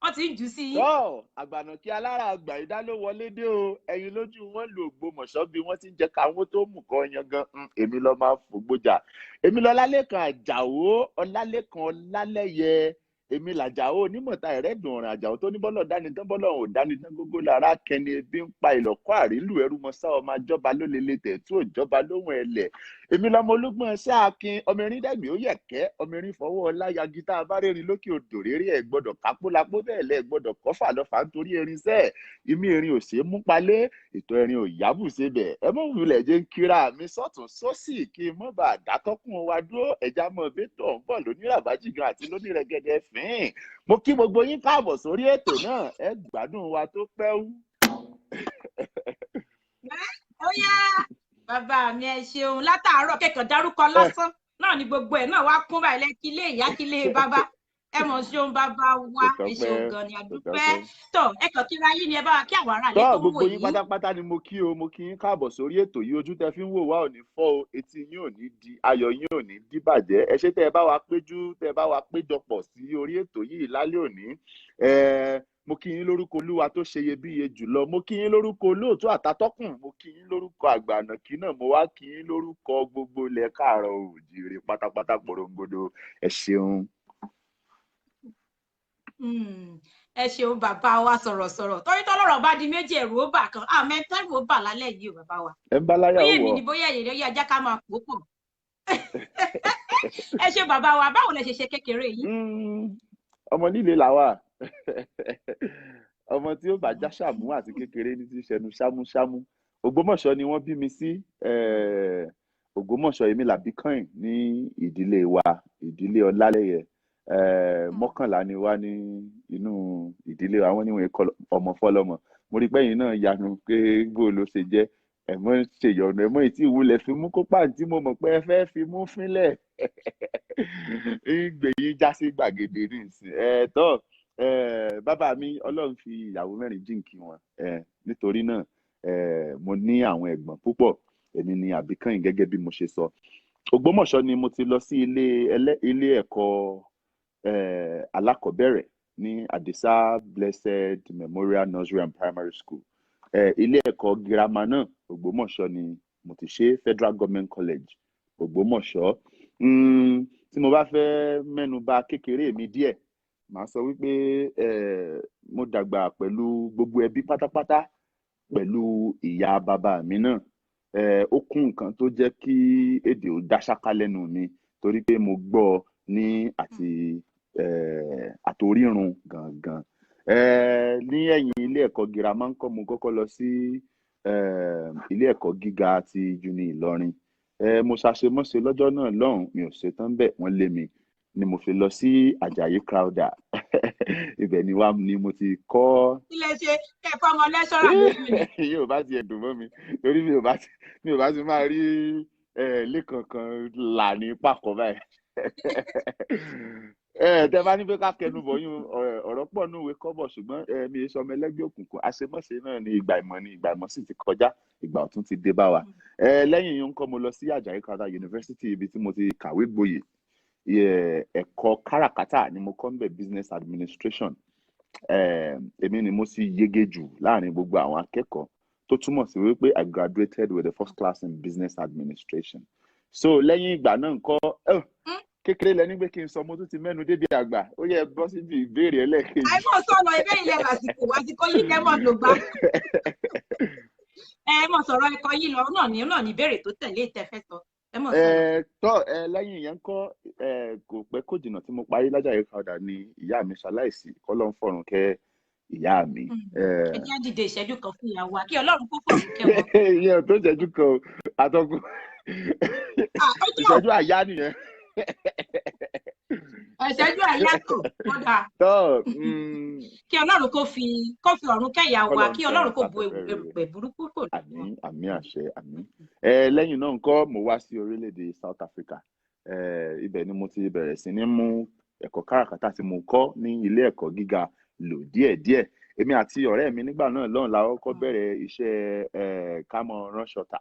wọ́n ti ń jù sí yín. tọ́ àgbànàkí alára àgbà ìdá ló wọlé dé o ẹ̀yin lójú wọn lò Ògbómọ̀ṣọ́ bí wọ́n ti ń jẹ́ káwọn tó mú kọ́ yangan èmi lọ máa fògbójà èmi lọ Ọlálékan Àjàó Ọlálékan Ọlálẹ́yẹ èmi làjàó onímọ̀ta ẹ̀rẹ́dùn ọ̀ràn Àjàó tó ní bọ́lọ̀ dání tán bọ́lọ̀ ò dání tán gógó lára kẹni ebi ń pa ìlọ̀kọ́ àrílù ẹrú mọ́sá ọmọ àjọba ló lele tẹ̀tú òjọba lóhùn ẹlẹ̀ èmi lọmọ ológun ẹṣẹ́ akin ọmọ erin dẹ́gbẹ̀ẹ́ ó yẹ̀kẹ́ ọmọ erin fọwọ́ ọlá yagi tá a bá rẹ́rin lókè odò réré ẹ̀ gbọ́dọ̀ kápólápó bẹ́ẹ̀ lẹ́ gbọ́dọ̀ kọ́fà lọ́fà nítorí erin sẹ́ẹ̀ ìmí erin ò ṣeé mú palẹ̀ ètò erin ò yábù síbẹ̀ ẹ mọ̀ wulẹ̀ jẹ́ ń kíra mi sọ́tún sósì kí n mọ̀ bá àdátọ́kùn wa dúró ẹja mọ̀ bẹ́tọ̀ ń bọ̀ lóníràbájìgan àti lónírẹ̀gẹ̀dẹ̀ fín mo kí gbogbo yín káàbọ̀ sórí ètò náà ẹ gbádùn wa tó pẹ́ wú. Ó yá bàbá mi ẹ ṣeun látàárọ̀ kẹ́kọ̀ọ́ dárúkọ lásán náà ni gbogbo ẹ̀ náà wá kún báyìí lẹ́kílé ìyá kílé bàbá ẹ mọ̀ ṣeun bàbá wa ẹ ṣeun gan ni àdúpẹ́ tó ẹ kàn kíra yín ni ẹ bá wa kí àwọn ará ilé tó ń wò gbogbo yín yìí. pátápátá ni mo kí o mo kí yín káàbọ̀ sórí ètò yìí ojú tẹ fi ń wò wá ò ní fọ́ o etí yín ò ní di ayọ̀ yín ò ní díbàjẹ́ ẹ ṣé tẹ ẹ bá wa péjú tẹ ẹ bá wa péjọpọ̀ sí orí ètò yìí lálẹ́ òní mo kí yín lórúkọ Olúwa tó ṣe iyebíye jùlọ mo kí yín lórúkọ olóòtú àtàtọ́kùn mo kí yín lórúkọ àgbànàkí náà mo wá kí yín lórúkọ gbogbo ilẹ̀ káàárọ̀ oòjíire pátápátá porongodo ẹ ṣeun. Ẹ ṣeun bàbá wa sọ̀rọ̀sọ̀rọ̀ torí tọ́lọ́rọ̀ bá di méjì ẹ̀rù ó bà kan àmọ́ ẹ̀rù ó bà lálẹ́ yìí o bàbá wa. ẹ ń bá láyà bóyá wọ èmi ni bóyá èyí lóye ajá ká máa pò pọ̀. Ẹ ṣe bàbá wa báwo lẹ ṣe kékeré yìí. ọmọ nílé làwà ọmọ tí ó bá já ṣàmú àti kékeré ní ti ṣẹnu ṣámúṣámú Ògbómọ̀ṣọ́ ni wọ́n bí mi sí Ògbómọ̀ṣọ́ èmi làbí kàn ní ìdílé wa ìdílé Ọlálẹ́yẹ mọ́kànlá ni wá ní inú ìdílé àwọn níwọ̀n ọmọ fọlọ́mọ mo rí pẹ́yìn náà yanu pé bó ló ṣe jẹ́ ẹ̀mọ́ ṣèyọ̀nù ẹ̀mọ́ ìtí ìwúlẹ̀ fi mú kópa tí mo mọ̀ pé ẹ fẹ́ fi mú fínlẹ̀ gbèyìn já sí gbàgede nísìn tọ́ bàbá mi Ọlọ́run fi ìyàwó mẹ́rin jíǹkì wọn nítorí náà mo ní àwọn ẹ̀gbọ́n púpọ̀ èmi ni àbíkẹ́yìn gẹ́gẹ́ bí mo ṣe sọ Ògbómọ̀ṣọ́ ni mo ti lọ sí ilé ẹ̀kọ́ alákọ̀ọ́bẹ̀rẹ̀ ní Adisa Blessed Memorial Nursery and Primary School ilé ẹ̀kọ́ girama náà Ògbómọ̀ṣọ́ ni mo ti ṣe Federal Government College Ògbómọ̀ṣọ́ tí mo bá fẹ́ mẹ́nu bà kékeré mi díẹ̀ màá sọ wípé mo dàgbà pẹ̀lú gbogbo ẹbí pátápátá pẹ̀lú ìyá bàbá mi náà ó kún nǹkan tó jẹ́ kí èdè ò dá ṣáká lẹ́nu mi torí pé mo gbọ́ ní àtorírun gangan ní ẹ̀yìn ilé ẹ̀kọ́ girama ńkọ́ mo kọ́kọ́ lọ sí ilé ẹ̀kọ́ gíga ti uni Ìlọrin mo ṣàṣemọ́ṣe lọ́jọ́ náà lọ́hùn mi ò ṣetán bẹ́ẹ̀ wọ́n lé mi ni mo fi lọ sí Àjàyí Crowther ibẹ̀ ni mo ti kọ́. ilé ṣe kẹ́kọ̀ọ́ ọmọ lẹ́sọ̀rọ̀ lórí mi. yóò bá ti ẹ̀dùn mọ́ mi torí mi ò bá ti máa rí ilé kankan là ní pàkọ́ báyìí. Tẹ bá ní pé ká kẹnu bọ̀ yín ọ̀rọ̀ pọ̀ ní òwe kọ́bọ̀ ṣùgbọ́n mi sọ ọmọ ẹlẹ́gbẹ́ òkùnkùn àṣemọ́ṣe náà ní ìgbà ìmọ̀ sì ti kọjá ìgbà ọ̀tún ti dé bá wa. Lẹ́yìn yìí ńkọ́ mo lọ sí Àjàyí Crowther University ibi tí mo ti kàwé gboyè ẹ̀kọ́ káràkátà ni mo kọ́ níbẹ̀ business administration èmi ni mo sì yege jù láàrin gbogbo àwọn akẹ́kọ̀ọ́ tó túmọ̀ sí wípé I graduated with a first class in business administration. So lẹ́yìn ìgbà náà ńkọ́ kékeré lẹni pé kí n sọ mo tún ti mẹ́nu débi àgbà ó yẹ bọ́ síbi ìbéèrè ẹlẹ́ẹ̀kejì. àìmọ̀ sọ̀rọ̀ ẹgbẹ́ ilẹ̀ àsìkò yìí lẹ́mọ̀ ló gbá. mọ̀ sọ̀rọ̀ ẹ̀kọ́ yìí lọ náà ní ìbéèrè tó tẹ̀lé ìtẹ́fẹ́ sọ. Lẹ́yìn ìyẹn ńkọ́ kò pẹ́ kò jìnnà tí mo parí l'Àjàyí Crowther ni ìyá mi ṣaláìsí k'Ọlọ́run fọ̀run kẹ́ ìyá mi. ẹ jẹ́ dìde ìṣẹ́jú kan fún ìyá wa kí Ọlọ́run kó fọ̀run kẹ́ wọn. ìyẹn tó ìṣẹ́jú kan àtọkùn ìṣẹ́jú àyá nìyẹn. ìṣẹ́jú àyá tó kódà. kí Ọlọ́run kó fi ọ̀run kẹ́ ìyá wa kí Ọlọ́run kó bu erùpẹ̀ burúkú kò ní. àmín àṣẹ àmín. Lẹ́yìn náà ńkọ́ mo wá sí orílẹ̀-èdè South Africa ibẹ̀ ni mo ti bẹ̀rẹ̀ sí ní mú ẹ̀kọ́ káràkátà tí mo kọ́ ní ilé ẹ̀kọ́ gíga lò díẹ̀díẹ̀ èmi àti ọ̀rẹ́ mi nígbà náà lọ́hùn la kọ́kọ́ bẹ̀rẹ̀ iṣẹ́ kámọ́ ránṣọ́tà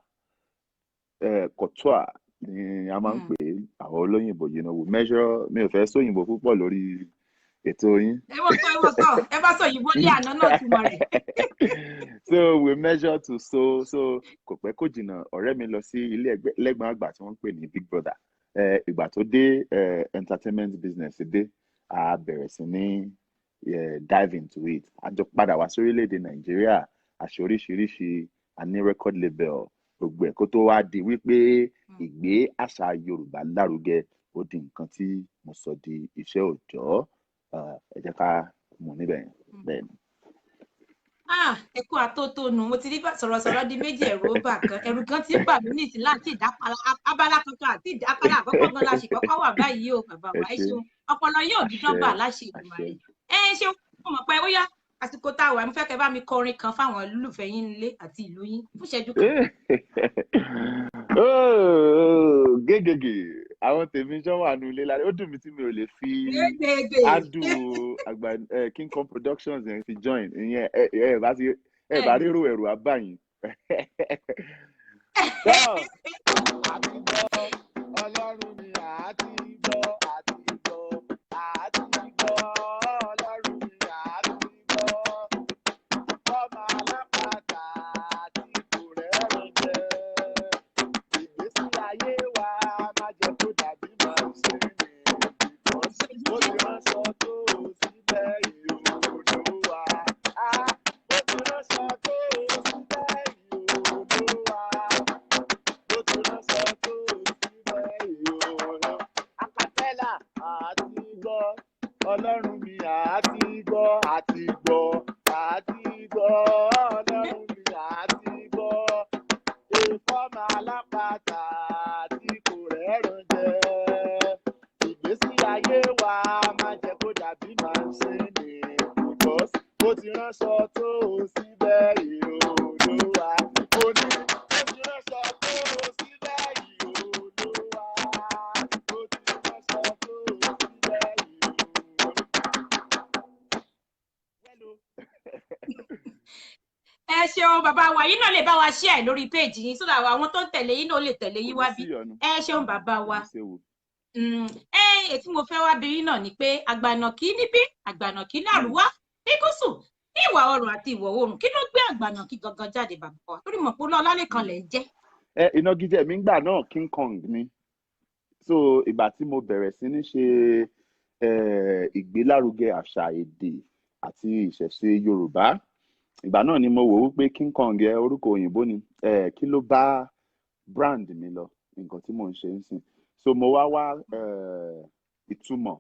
couture ni a máa ń pè àwọn olóyìnbó yìí náà wò measure mi ò fẹ́ sóyìnbó púpọ̀ lórí ètò yín. ẹ bá sọ òyìnbó ní àná náà túmọ̀ rẹ̀. So we measure to so kò pẹ́ kò jìnnà ọ̀rẹ́ mi lọ sí ilé lẹ́gbọ̀n àgbà tí wọ́n ń pè ní Big Brother. Ìgbà tó dé entertainment business dé, a bẹ̀rẹ̀ sí ní dive into it. A jọ padà wá sórílẹ̀-èdè Nàìjíríà, àṣẹ oríṣiríṣi, a ní record label, gbogbo ẹ̀ kó tó wá di wípé ìgbé àṣà Yorùbá lárugẹ ó di nǹkan tí mo sọ di iṣẹ́ òòjọ́. Ẹ jẹ́ ká mú níbẹ̀ yẹn bẹ́ẹ̀ ni. Ẹ kú àtótónu, mo ti rí sọ̀rọ̀sọ̀rọ̀ di méjì ẹ̀rù bà kan, ẹ̀rù kan ti bà mí nìsín láti ìdápalà abala kankan àti ìdápalà àkọ́kọ́ gan la sì kọ́kọ́ wà báyìí o bàbá wa. Ẹ ṣeun, ọpọlọ yóò dídán bà láṣẹ Èdùmàrè. Ẹ ṣeun, mo mọ̀ pé ó yá àsìkò tá a wà, mo fẹ́ kẹ́ bá mi kọrin kan fáwọn olólùfẹ́ yín nílé àti ìlú yín fún ìṣẹ́jú kan. Gégègè àwọn tèmi jọ wà nù ilé lára, ó dùn mí tí mi ò lè fi ádùn àgbà King Kong Productions yẹn fi join ìyẹn ẹ bá rírò ẹ̀rù abáyìn. Ọlọ́run ni àti gbọ́ Ọlọ́run ni àti gbọ́ ọmọ alápàtà àti kò rẹ́rìn jẹ ìgbésí ayé wa má jẹ́ kó dàbí máa ń ṣe ní ó ti ránṣọ tó síbẹ̀ ìhòòhò wa ó ti ránṣọ tó síbẹ̀ ìhòòhò wa ó ti ránṣọ tó síbẹ̀ ìhòòhò akapẹ́là àti gbọ́ Ọlọ́run mi àti gbọ́ Ọlọ́run mi àti gbọ́ ìfọ́mọ alápàtà tí kò rẹ́rùn jẹ ìgbésí ayé wa má jẹ́ kó dàbí máa ń ṣe ní because ó ti ránṣọ tó síbẹ̀ ìhòòhò wa ó ní ó ti ránṣọ tó síbẹ̀ ìhòòhò wa ó ti ránṣọ tó síbẹ̀ ìhòòhò. Ẹ ṣeun bàbá wa, yín náà lè bá wa share lórí péèjì yín sódà àwọn tó ń tẹ̀lé yín náà lè tẹ̀lé yín wá bí. Ẹ ṣeun bàbá wa. Ètí mo fẹ́ wá bí yín náà ni pé àgbànàkí níbí àgbànàkí lárúwá ní gúúsù ní ìwà oòrùn àti ìwọ̀ oòrùn, kí ló gbé àgbànàkí gangan jáde bàbá wa lórí mọ̀ pé Ọlálékan lẹ̀ ń jẹ́. Ìnagijẹ mi ń gbà náà King Kong ni, so ìgbà tí mo bẹ̀rẹ̀ sí ní ṣe ìgbélárugẹ àṣà èdè àti ìṣẹ̀ṣe Yorùbá, ìgbà náà ni mo wò wípé King Kong orúkọ òyìnbó ni, kí ló bá brand mi lọ nǹkan tí mò ń ṣe ń sìn, so mo wá ìtumọ̀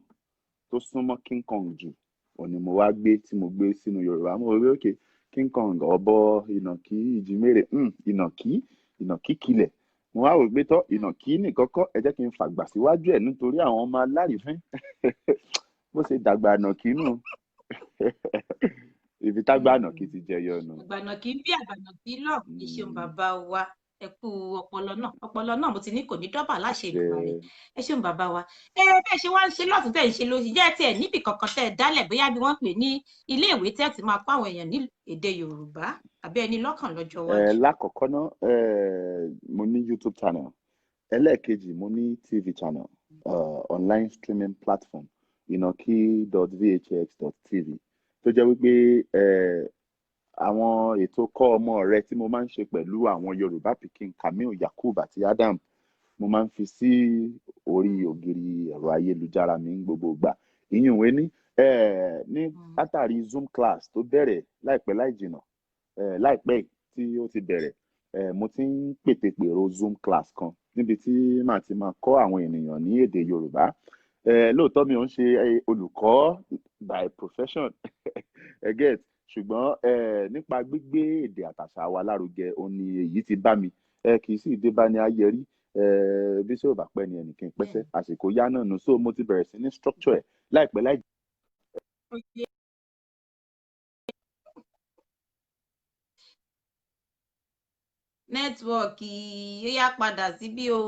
tó súnmọ́ King Kong jù òní mo wá gbé tí mo gbé sínú Yorùbá. Mo rí òkè King Kong ọ̀bọ ìnàkí ìjímèrè ìnàkí kilẹ̀, mo wá wò pé tọ́ ìnàkí nìkọ́kọ́ ẹ jẹ́ kí n fàgbà síwájú ẹ̀ nítorí àwọn ọmọ alárìífín bó ṣe dàgbà ànàkí nù ibi tágbà ànàkí ti jẹyọ nù. Àgbànàkí bí àgbànàkí lọ, ìṣeun bàbá wa, ẹ kú ọpọlọ náà mo ti ní kò ní dọ́bà láṣẹ Èdùmàrè. Ẹ ṣeun bàbá wa. Bẹ́ẹ̀ ṣe wá ń ṣe lọ́tún tẹ̀ ń ṣe lóṣì jẹ́ tiẹ̀ níbì kankan tẹ̀ dálẹ̀ bóyá bí wọ́n pè ní ilé ìwé tẹ́ ti máa kọ́ àwọn èèyàn ní èdè Yorùbá àbí ẹni lọ́kàn lọ́jọ́ wájú. Lákọ̀ọ́kọ́ náà mo ní YouTube channel, ẹlẹ́ẹ̀kejì mo ní TV channel, online streaming platform inaki.vhx.tv tó jẹ́ wípé àwọn ètò kọ́ ọmọ rẹ tí mo máa ń ṣe pẹ̀lú àwọn Yorùbá pikin Kamil, Yakub àti Adam mo máa ń fi sí orí ògiri ẹ̀rọ ayélujára mi ní gbogbo ìgbà. Ìyúnwé ní látàrí Zoom class tó bẹ̀rẹ̀ láìpẹ́ láì jìnnà láìpẹ́ tí ó ti bẹ̀rẹ̀, mo ti ń pètèpèrò Zoom class kan níbi tí màá ti máa kọ́ àwọn ènìyàn ní èdè Yorùbá. Lóòótọ́ mi ò ń ṣe olùkọ́ by profession get, ṣùgbọ́n nípa gbígbé èdè àtàṣà wa lárugẹ òun ni èyí ti bá mi, kì í sì dé bá ní ayẹrí, bí ṣé ò bá pẹ́ ni ẹnìkan pẹ́sẹ́, àsìkò yá náà nù, so mo ti bẹ̀rẹ̀ sí ní structure ẹ̀ láìpẹ́ láì. Nẹ́tíwọ̀kì ó yá padà síbí o,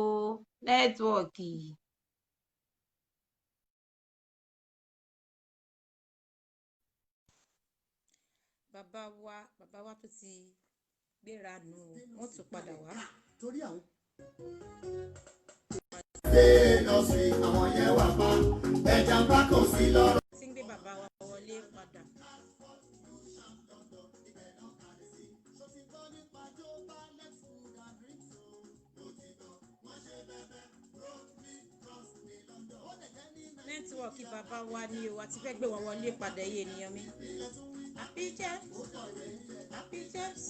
nẹ́tíwọ̀kì. Bàbá wa tó ti gbéra nù wọ́n tún padà wá. Torí àwọn. ṣé lọ sí àwọn yẹn wà pa ẹja bá kò sí lọ́rọ̀. Tí ń gbé bàbá wọlé padà. Nẹ́tíwọ̀kì bàbá wa ni o àti fẹ́ gbé wọn wọlé padà iye ènìyàn mi. Happy James. Happy James.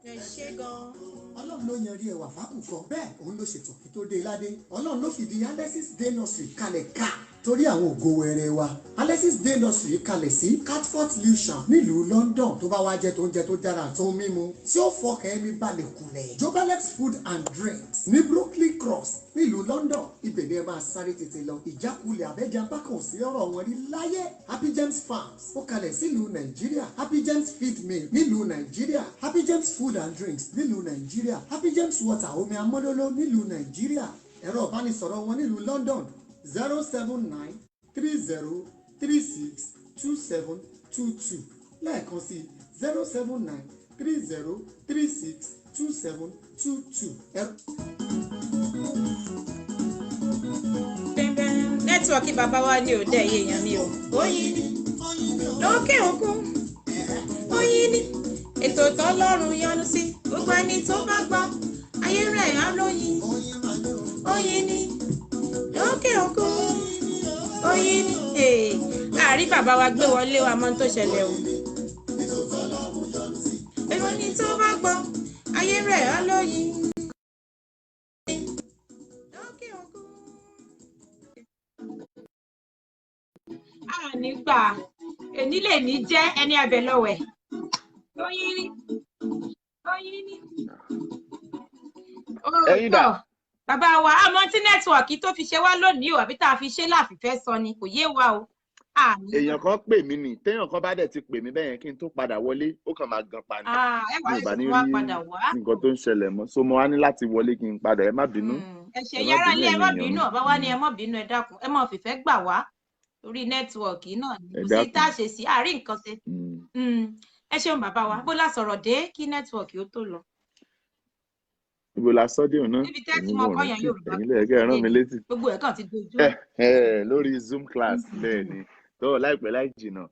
Ẹ ṣé gan. Ọlọ́run ló yan rí ẹwà fákùkọ bẹ́ẹ̀ òun ló ṣètò kí tó dé ládé. Ọlọ́run ló fìdí Alexis Day Nursery kalẹ̀ ká torí àwọn ògo wẹrẹ wa. Alexis Day Nursery kalẹ̀ sí Catford Lewisham nílùú London tó bá wá jẹ́ tó ń jẹ tó dára tó ń mímu tí ó fọkàn ẹni balẹ̀ kulẹ̀. Jobalex Food and Drinks ní Brooklyn Cross nílùú London ibẹ̀ ni ẹ máa sáré tètè lọ. Ìjákulẹ̀ àbẹ́jà bákan sí ọ̀rọ̀ wọn rí láyé. Happy James Farms ó kalẹ̀ sílùú Nàìjíríà. Happy James Feed Mill nílùú Nàìjíríà. Happy James Food and Drinks nílùú Nàìjíríà. Happy James Water omi amọ́dọ́lọ́ nílùú Nàìjíríà. Ẹ̀rọ ìbánisọ̀rọ̀ wọn nílùú London 07930362722 lẹ́ẹ̀kan sí 07930362722. Nẹ́tíwọ̀kì bàbá wa ni ò dẹ̀ iye èèyàn mi o. Oyin ni lókè òkun. Oyin ni ètò tọ́lọ́run yọ́nú sí gbogbo ẹni tó bá gbọ́ ayé rẹ̀ á lóyin. Oyin ni lókè òkun. Oyin ni àárí bàbá wa gbé wọlé wa mọ́ tó ṣẹlẹ̀ o. Gbogbo ẹni tó bá gbọ́ ayé rẹ̀ á lóyin. Lókè òkun. Nígbà èní lè ní jẹ́ ẹni abẹ lọ́wẹ̀. Oyin ni. Oyin ni. Ẹ̀yin dà. Bàbá wa àmọ́ tí nẹ́tíwọ̀kì tó fi ṣe wá lónìí o àbí tá a fi ṣe láfìfẹ́ sọ ni kò yé wa o. Èèyàn kan pè mí nì téèyàn kan bá dẹ̀ ti pè mí bẹ́yẹn kí n tó padà wọlé ó kàn máa gan pa ni. Ẹ wá ẹ̀sìn wá padà wá. Nǹkan tó ń ṣẹlẹ̀ mọ́ so mo wá ní láti wọlé kí n padà ẹ má bínú. Ẹ ṣe yára lé ẹ má bínú ọ̀bá wa ni ẹ má bínú ẹ dákun ẹ má fìfẹ́ gbà wá orí nẹ́tíwọ̀kì náà ni kò sí tá a ṣe sí àárín nǹkan ṣe. Ẹ ṣeun bàbá wa bó la sọ̀rọ̀ dé kí nẹ́tíwọ̀kì ó tó lọ. Ibo la sọ dé òun náà níbi tẹ́tí mọ kọ́yàn Yorùbá ẹ̀yin lẹ́ẹ̀kẹ́ rán mi létí. Gbogbo ẹ̀ kàn ti dojú. Lórí Zoom class bẹ́ẹ̀ ni tó láìpẹ́ láì jìnnà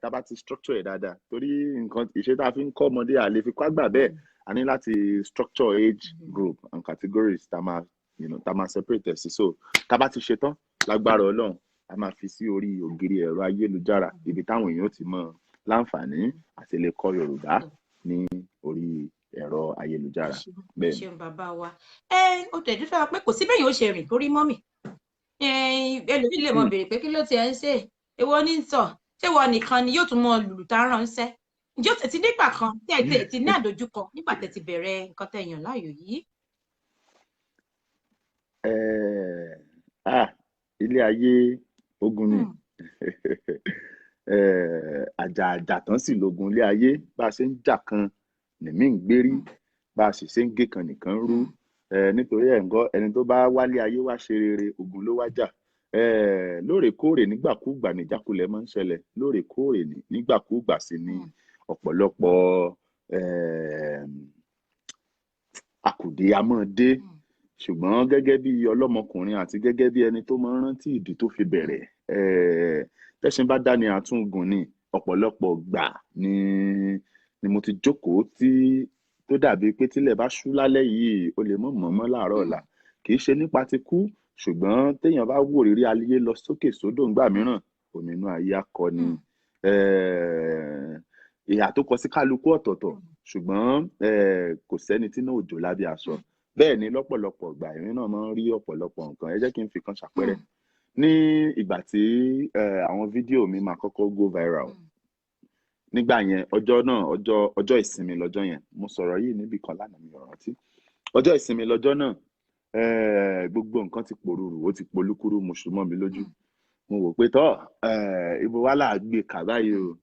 tá a bá ti structure ẹ̀ dáadáa torí nǹkan ìṣe tá a fi ń kọ́ ọmọdé àlè fi kọ́ àgbà bẹ́ẹ̀ a ní láti structure age group and categories tá a máa separate ẹ̀ sí so tá a bá ti ṣe tán lágbára Ọlọ́run a máa fi sí orí ògiri ẹ̀rọ ayélujára ibi táwọn èèyàn ti mọ láǹfààní àti lè kọ́ Yorùbá ní orí ẹ̀rọ ayélujára bẹ́ẹ̀. Ṣeun bàbá wa ó tẹ̀jú fẹ́ pé kò sí bẹ́yìn ó ṣe rìn torí mọ́mì ẹlòmíì lè mọ béèrè pé kí ló ti ẹ̀ ń ṣe èwo ní sọ ṣé wọn nìkan ni yóò tún mọ lùlù tá a ránṣẹ́ ǹjẹ́ ó tẹ̀sí nígbà kan tí ẹ ti ní àdójúkọ nígbà tẹ̀ ti bẹ̀rẹ̀ nǹkan tẹ̀ yàn láàyò yìí. Ilé ayé ogun ni àjà tán sì lógun ilé ayé bá a ṣe ń jà kan nìmí ń gbérí bá a sì ṣe ń gé kan nìkan rú nítorí ẹ̀ ń gọ́ ẹni tó bá wálé ayé wá ṣe rere ogun ló wá jà lóòrèkóòrè nígbàkúùgbà níjákulẹ̀ máa ń ṣẹlẹ̀ lóòrèkóòrè nígbàkúùgbà sì ni ọ̀pọ̀lọpọ̀ àkùdé a máa dé ṣùgbọ́n gẹ́gẹ́ bí ọlọ́mọkùnrin àti gẹ́gẹ́ bí ẹni tó máa ń rántí ìdí tó fi bẹ̀rẹ̀ tẹ́sìn bá dání àtúngùn ni ọ̀pọ̀lọpọ̀ gbà ni mo ti jókòó tó dàbí pé tílẹ̀ bá ṣú lálẹ́ yìí o lè mọ̀ láàárọ̀ ọ̀la kì í ṣe nípa ti kú ṣùgbọ́n téèyàn bá wò rírí ayé lọ sókè sódò ńgbà mìíràn òmìnú ayé akọni ìhà tó kọ sí kálukú ọ̀tọ̀ọ̀tọ̀ ṣùgbọ́n kò sẹ́ni tí náà òjò lábẹ́ aṣọ bẹ́ẹ̀ ni lọ́pọ̀lọpọ̀ ìgbà ìrìn náà máa ń rí ọ̀pọ̀lọpọ̀ nǹkan ẹ jẹ́ kí n fi kan ṣàpẹẹrẹ ní ìgbà tí àwọn fídíò mi máa kọ́kọ́ go viral nígbà yẹn ọjọ́ ìsinmi lọ́jọ́ yẹn mo sọ̀rọ̀ yìí níbì kan lánàá mi ò rántí ọjọ́ ìsinmi lọ́jọ́ náà gbogbo nǹkan ti pòrúurú ó ti polúkúrú mùsùlùmọ́ mi lójú mo wò pé tọ́ ibo wá là á gbé kà báyìí o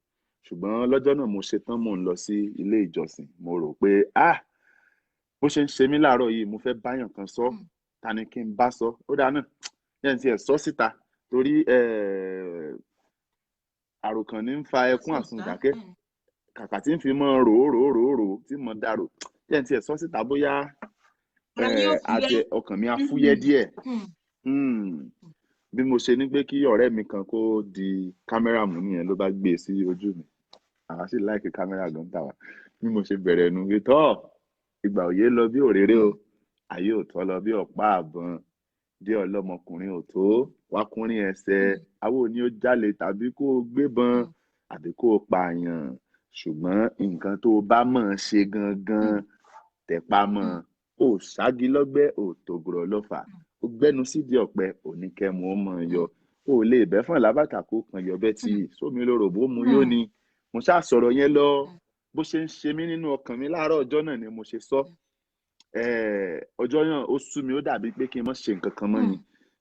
ṣùgbọ́n lọ́jọ́ náà mo ṣe tán mò ń lọ sí ilé ìjọsìn mo rò pé bó ṣe ń ṣe mí láàárọ̀ yìí mo fẹ́ báyàn kan sọ ta ni kí n bá sọ ó dáa náà yẹn ti ẹ̀ sọ síta torí àròkàn ní ń fa ẹkún àsundàkẹ́ kàkà tí ń fi mọ́ rò tí mo dárò yẹn ti ẹ̀ sọ síta bóyá àti ọkàn mi á fúyẹ́ díẹ̀ bí mo ṣe ní pé kí ọ̀rẹ́ mi kan kó di kámẹ́rà mú nìyẹn ló bá gbé e sí ojú mi. Àwa sì láìkí kámẹ́rà gan tà wá. Bí mo ṣe bẹ̀rẹ̀ nu tọ́ ìgbà òye lọ bí òréré o, ayé ò tọ́ lọ bí ọ̀pá àbọ̀n, dé ọlọ́mọkùnrin ò tó wákùnrin ẹsẹ̀, àwo ni ó jalè tàbí kó o gbébọn àbí kó o pààyàn, ṣùgbọ́n nǹkan tó o bá mọ̀ ṣe gangan tẹpá mọ́, ò ságí lọ́gbẹ́ ò tògùrọ̀ lọ́fà, ó gbẹ́nu sídìí ọ̀pẹ oníkẹ́mu ó mọ̀ yọ, ó lè bẹ́fọ̀n lábàtà kó kan yọ bẹ́ẹ̀ tí sómi lóró bó mu yóò ní. Mo ṣáà sọ̀rọ̀ yẹn lọ bó ṣe ń ṣe mí nínú ọkàn mi láàárọ̀ ọjọ́ náà ni mo ṣe sọ. Ọjọ́ náà ó sú mi, ó dàbí pé kí n má ṣe nǹkan kan mọ́ ni,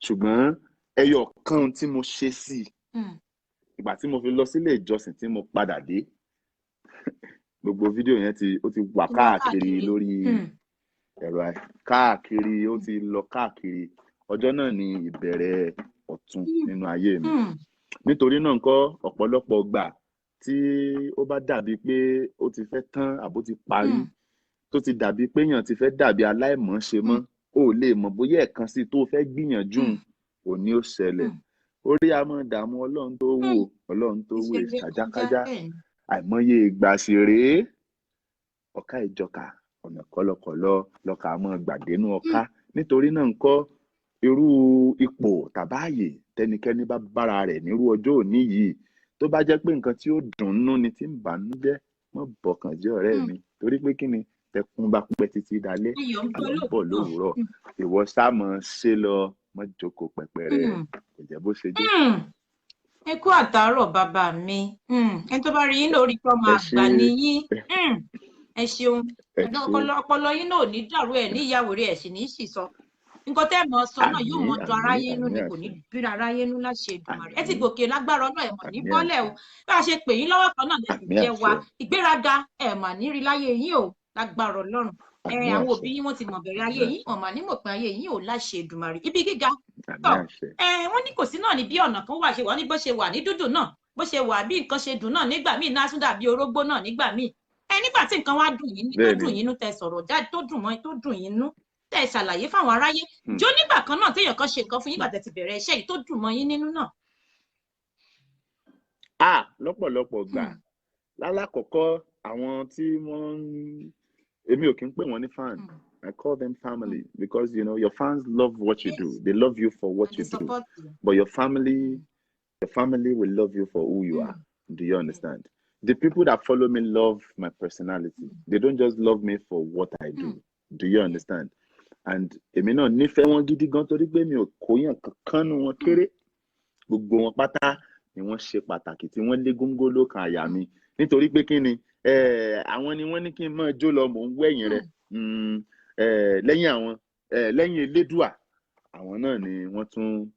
ṣùgbọ́n ẹyọ kan tí mo ṣe sí ìgbà tí mo fi lọ sílé ìjọsìn tí mo padà dé, gbogbo fídíò yẹn ó ti wà káàkiri lórí ẹ̀rọ káàkiri, ó ti lọ káàkiri. Ọjọ́ náà ni ìbẹ̀rẹ̀ ọ̀tun nínú ayé mi. Nítorí náà ńkọ́ ọ̀pọ̀lọpọ̀ gbà tí ó bá dàbí pé ó ti fẹ́ tán àbó ti parí, tó ti dàbí pé èèyàn ti fẹ́ dàbí aláìmọ̀ọ́ṣe mọ́, ó lè mọ̀ bóyá ẹ̀kan sí tó fẹ́ gbìyànjú òní ó ṣẹlẹ̀. Orí a máa dààmú Ọlọ́run tó wò, Ọlọ́run tó wò kájákájá. Àìmọye ìgbà sì rèé ọ̀ká ìjọka ọ̀nà kọ́lọ́kọ́lọ́ lọ́ka mọ́ gbàdénú ọ̀ká. Nítorí náà ńkọ́ irú ipò tàbáàyè tẹnikẹ́ni bá bára rẹ̀ nírú ọjọ́ òní yìí, tó bá jẹ́ pé nǹkan tí ó dùnnú ni tí ń bànújẹ́, mọ́ bọ̀kàn jẹ́ ọ̀rẹ́ mi, torí pé kí ni tẹkùn bá pẹ́ títí dalẹ́ àlọ́ ń bọ̀ lówùúrọ̀. Ìwọ sáà mọ̀ ṣe lọ, mọ́ jókòó pẹpẹrẹ, kò jẹ́ bó ṣe jẹ́. Ẹ kú àtàárọ̀ bàbá mi, ẹni tó bá rí yín lórí kọ́ máa gbà ní yín. Ẹ ṣeun, ọpọlọ yín náà ò ní dàrú, ẹ̀ ní ìyàwó rẹ̀ sì ní sì sọ. Nǹkan tẹ́ mọ̀ sọ náà yóò mọ̀ ju aráyé inú ni, kò ní bí aráyé inú láṣẹ Èdùmàrè. Ẹ ti gòkè lágbára Ọlọ́run, ẹ̀ mọ̀ ní bọ́lẹ̀ o. Bá a ṣe pè yín lọ́wọ́ kan náà lè fi jẹ́ wa. Ìgbéraga ẹ̀ mà ní rí láyé yín o, lágbára Ọlọ́run. Àwọn òbí yín wọ́n ti mọ̀ bẹ̀rẹ̀ ayé yín, wọ́n mà ní mọ̀ pé ayé yín ò láṣẹ Èdùmàrè. Ibi gíga tọ̀, wọ́n ní kò sí náà ní bí ọ̀nà kan wà ṣe wà ní bó ṣe wà ní dúdùn náà, bó ṣe wà bí nǹkan ṣe dùn náà nígbà míì náà tún dàbí orógbó náà nígbà míì. Nígbà tí nǹkan wá dùn yín tó dùn yín nú tẹ́ sọ̀rọ̀ jáde tó dùn mọ́ tó dùn yín nú tẹ́ ṣàlàyé fáwọn aráyé, jó nígbà kan náà téèyàn kan ṣe nǹkan fún yín gbà tẹ́ ti bẹ̀rẹ̀ iṣẹ́ yìí tó dùn mọ́ yín nínú náà. Lọ́pọ̀lọpọ̀ gbà lálákọ̀ọ́kọ́ àwọn tí wọ́n èmi ò kí ń pè wọ́n ní fan. I call them family because your fans love what you do. They love you for what you do. But your family will love you for who you are. Do you understand? The people that follow me love my personality. They don't just love me for what I do. Do you understand? And èmi náà nífẹ̀ẹ́ wọn gidi gan torí pé mi ò kóyàn kankan nu wọn kéré. Gbogbo wọn pátá ni wọ́n ṣe pàtàkì tí wọ́n lé góńgó lókàn àyà mi. Nítorí pé kí ni àwọn ni wọ́n ní kí n máa jó lọ mò ń wẹ̀yìn rẹ̀. Lẹ́yìn àwọn lẹ́yìn Elédùà, àwọn náà ni wọ́n tún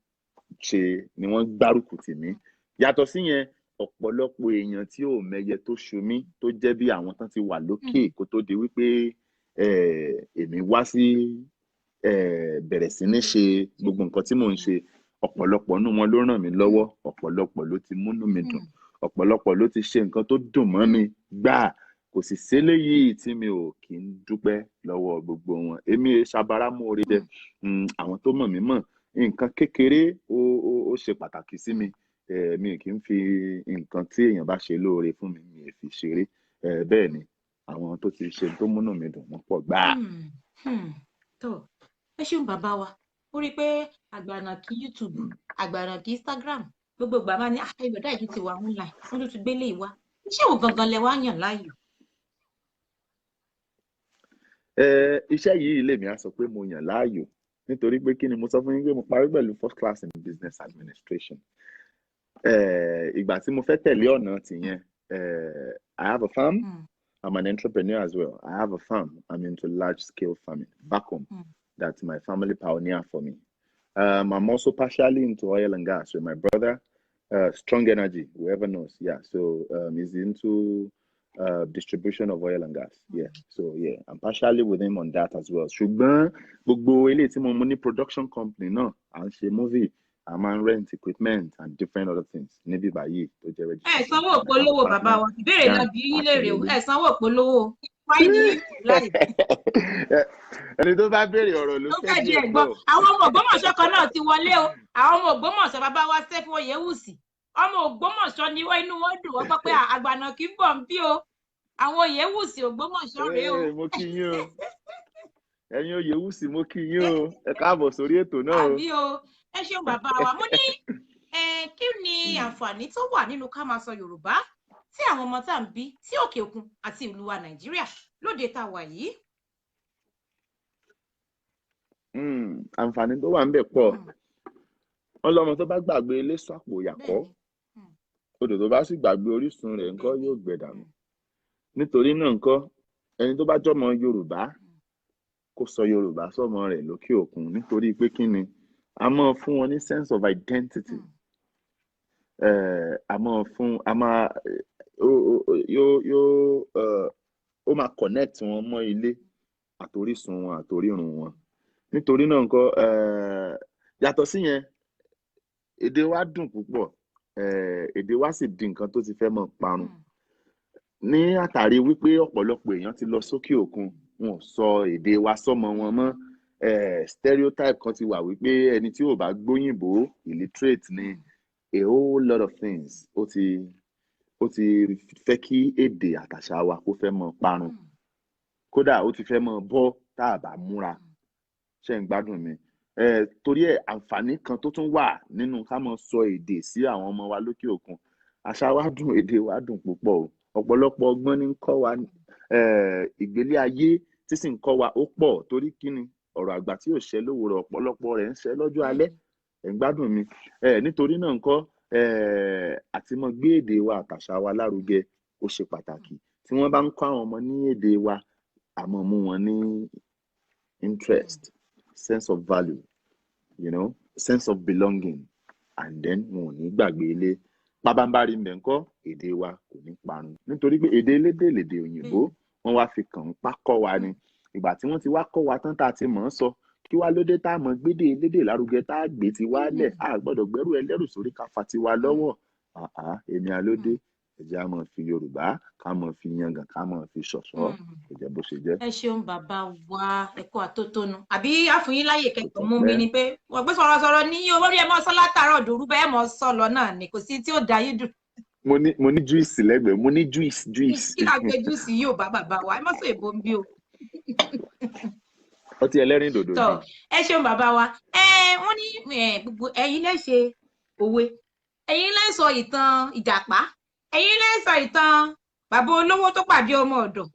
ni wọ́n gbárùkù tì mí. Yàtọ̀ sí yẹn, ọ̀pọ̀lọpọ̀ èèyàn tí ò mẹyẹ tó ṣu mí tó jẹ́ bí àwọn tán ti wà lókè kó tó di wípé èmi wá sí bẹ̀rẹ̀ sí ní ṣe gbogbo nǹkan tí mò ń ṣe. Ọ̀pọ̀lọpọ̀ nínú wọn ló ràn mí lọ́wọ́, ọ̀pọ̀lọpọ̀ ló ti múnú mi dùn, ọ̀pọ̀lọpọ̀ ló ti ṣe nǹkan tó dùn mọ́ mi gbà. Kò sì ṣẹlẹ̀ yìí tí mi ò kí ń dúpẹ́ lọ́wọ́ gbogbo wọn. Èmi ṣàbárà mú orí jẹ. Àwọn tó mọ̀ mí mọ̀, nǹkan kékeré ó ṣe pàtàkì sí mi. Mi kì í fi nǹkan tí èèyàn bá ṣe lóore fún mi mi ò fi ṣeré. Bẹ́ẹ̀ ni àwọn tó ti ṣe tó múnú mi dùn wọ́n pọ̀ gbà. Tó ẹ ṣeun bàbá wa, ó rí i pé àgbàna kí YouTube, àgbàna kí Instagram, gbogbo ìgbà máa ní ìbẹ̀dá ìlú ti wà online, wọ́n tún ti gbélé ìwà. Iṣẹ́ wo gangan lẹ wá yàn láàyò? Iṣẹ́ yìí lèmi á sọ pé mo yàn láàyò nítorí pé kí ni mo sọ fún yín pé mo parí pẹ̀lú first class in business administration. Ìgbà tí mo fẹ́ tẹ̀lé ọ̀nà tìyẹn, I have a farm. I'm an entrepreneur as well. I have a farm. I'm into large-scale farming back home. That's my family pioneer for me. I'm also partially into oil and gas with my brother. Strong Energy, whoever knows. Yeah, so he's into distribution of oil and gas. Yeah, so yeah, I'm partially with him on that as well. Ṣùgbọ́n gbogbo eléyìí tí mo ní production company náà, à ń ṣe movie, a máa ń rent equipment and different other things níbí báyìí tó jẹ́ register. Ẹ sanwó ìpolówó bàbá wa, ìbéèrè náà bí yín lè rè o, ẹ sanwó ìpolówó. why do you lie? ẹni tó bá béèrè ọ̀rọ̀ ló fẹ́ díẹ̀ gbọ́. àwọn ọmọ Ògbómọ̀ṣọ́ kan náà ti wọlé o, àwọn ọmọ Ògbómọ̀ṣọ́ bàbá wa Sẹ́fù Oyèwùsì, ọmọ Ògbómọ̀ṣọ́ ni wọ́n inú wọn dùn wọ́n gbọ́ pé àgbànà kì í bọ̀ ń bí o, àwọn Oyèwùsì Ògbómọ̀ṣọ́ rèé o. mo kí yín o ẹ̀yin Oyèwùsì mo kí yín o, ẹ káàbọ̀ sórí ètò náà o. àbí o, ẹ ṣeun bàbá wa. mo ní kí ni àǹfààní tó wà nínú ká máa sọ Yorùbá tí àwọn ọmọ tá à ń bí sí òkè òkun àti ìlú wa Nàìjíríà lóde tá a wà yìí? àǹfààní tó wà ń bẹ̀ pọ̀. wọ́n lọ́mọ tó bá gbàgbé ilé sọ àpò ìyàkọ́, odò tó bá sì gbàgbé orísun rẹ̀ ńkọ́ yóò gbẹ dànù. nítorí náà ńkọ́ ẹni tó bá jọmọ Yorùbá kó sọ Yorùbá sọmọ rẹ̀ lókè òkun, nítorí pé kí ni a máa fún wọn ní sense of identity. Ó máa connect wọn mọ́ ilé àtorísun wọn àtorírun wọn. nítorí náà ńkọ́ yàtọ̀ sí yẹn, èdè wa dùn púpọ̀, èdè wa sì di nǹkan tó ti fẹ́ mọ́ parun ní àtàrí wípé ọ̀pọ̀lọpọ̀ èèyàn ti lọ sókè òkun, wọn ò sọ èdè wa sọ́mọ wọn mọ́. Stereotype kan ti wà wípé ẹni tí ò bá gbóyìnbó illiterate ni. A whole lot of things ó ti fẹ́ kí èdè àtàṣà wa kó fẹ́ mọ́ parun, kódà ó ti fẹ́ mọ́ bọ́ tá a bá múra. ṣé ń gbádùn mi? Torí ẹ̀ àǹfààní kan tó tún wà nínú ká mọ́ sọ èdè sí àwọn ọmọ wa lókè òkun. àṣà wa dùn, èdè wa dùn púpọ̀ o. ọ̀pọ̀lọpọ̀ ọgbọ́n ní ń kọ́ wa, ìgbélé ayé tí sì ń kọ́ wa ó pọ̀. torí kí ni ọ̀rọ̀ àgbà tí ò ṣẹ lówùúrọ̀ ọ̀pọ̀lọpọ̀ rẹ̀ ń ṣẹ lọ́jọ́ alẹ́. ẹ̀ ń gbádùn mi? nítorí náà ńkọ́ àti mọ́ gbé èdè wa àtàṣà wa lárugẹ ó ṣe pàtàkì. tí wọ́n bá ń kọ́ àwọn ọmọ ní èdè wa, àmọ́ mú wọn ní interest, sense of value, sense of belonging, and then wọn ò ní gbàgbé ilé. pábánbárí mbẹ̀ ńkọ́ èdè wa kò ní parun, nítorí pé èdè elédè lèdè òyìnbó. wọ́n wá fi kàn ń pákọ́ wa ni. ìgbà tí wọ́n ti wá kọ́ wa tán tá a ti mọ̀ ọ́n sọ, kí wá lóde tá a mọ̀ gbédè elédè lárugẹ tá a gbé ti wá lẹ̀. a gbọ́dọ̀ gbẹ́rù ẹlẹ́rù sórí ká fa tiwa lọ́wọ́. èmi alóde ẹ̀jẹ̀ á mọ̀ fi Yorùbá ká mọ̀ fi yangàn ká mọ̀ fi ṣọ̀ṣọ́. kò jẹ́ bó ṣe jẹ́. ẹ ṣeun bàbá wa, ẹ̀kọ́ àtótónu. àbí àfúyín láyè kẹ́kọ̀ọ́ mú mi ni pé wọ́n gbé sọ̀rọ̀sọ̀rọ̀ ní olórí ẹ̀ mọ́ sọ látàárọ̀ dòru bẹ́ẹ̀ mọ́ sọ lọ náà ni, kò sí tí ó dá yín dùn. mo ní juice lẹ́gbẹ̀ẹ́, mo ní juice. kí la gbé juice yìí ò bá bàbá wa, ẹ má sọ èbó ń bí o. ọtí ẹlẹ́rìn dòdò ni. ẹ ṣeun bàbá wa. wọ́n ní gbogbo ẹ̀yin lẹ ṣe òwe, ẹ̀yin lẹ sọ ìtàn Ìjàpá, ẹ̀yin lẹ sọ ìtàn bàbá olówó tó pàdé ọmọ ọ̀dọ̀.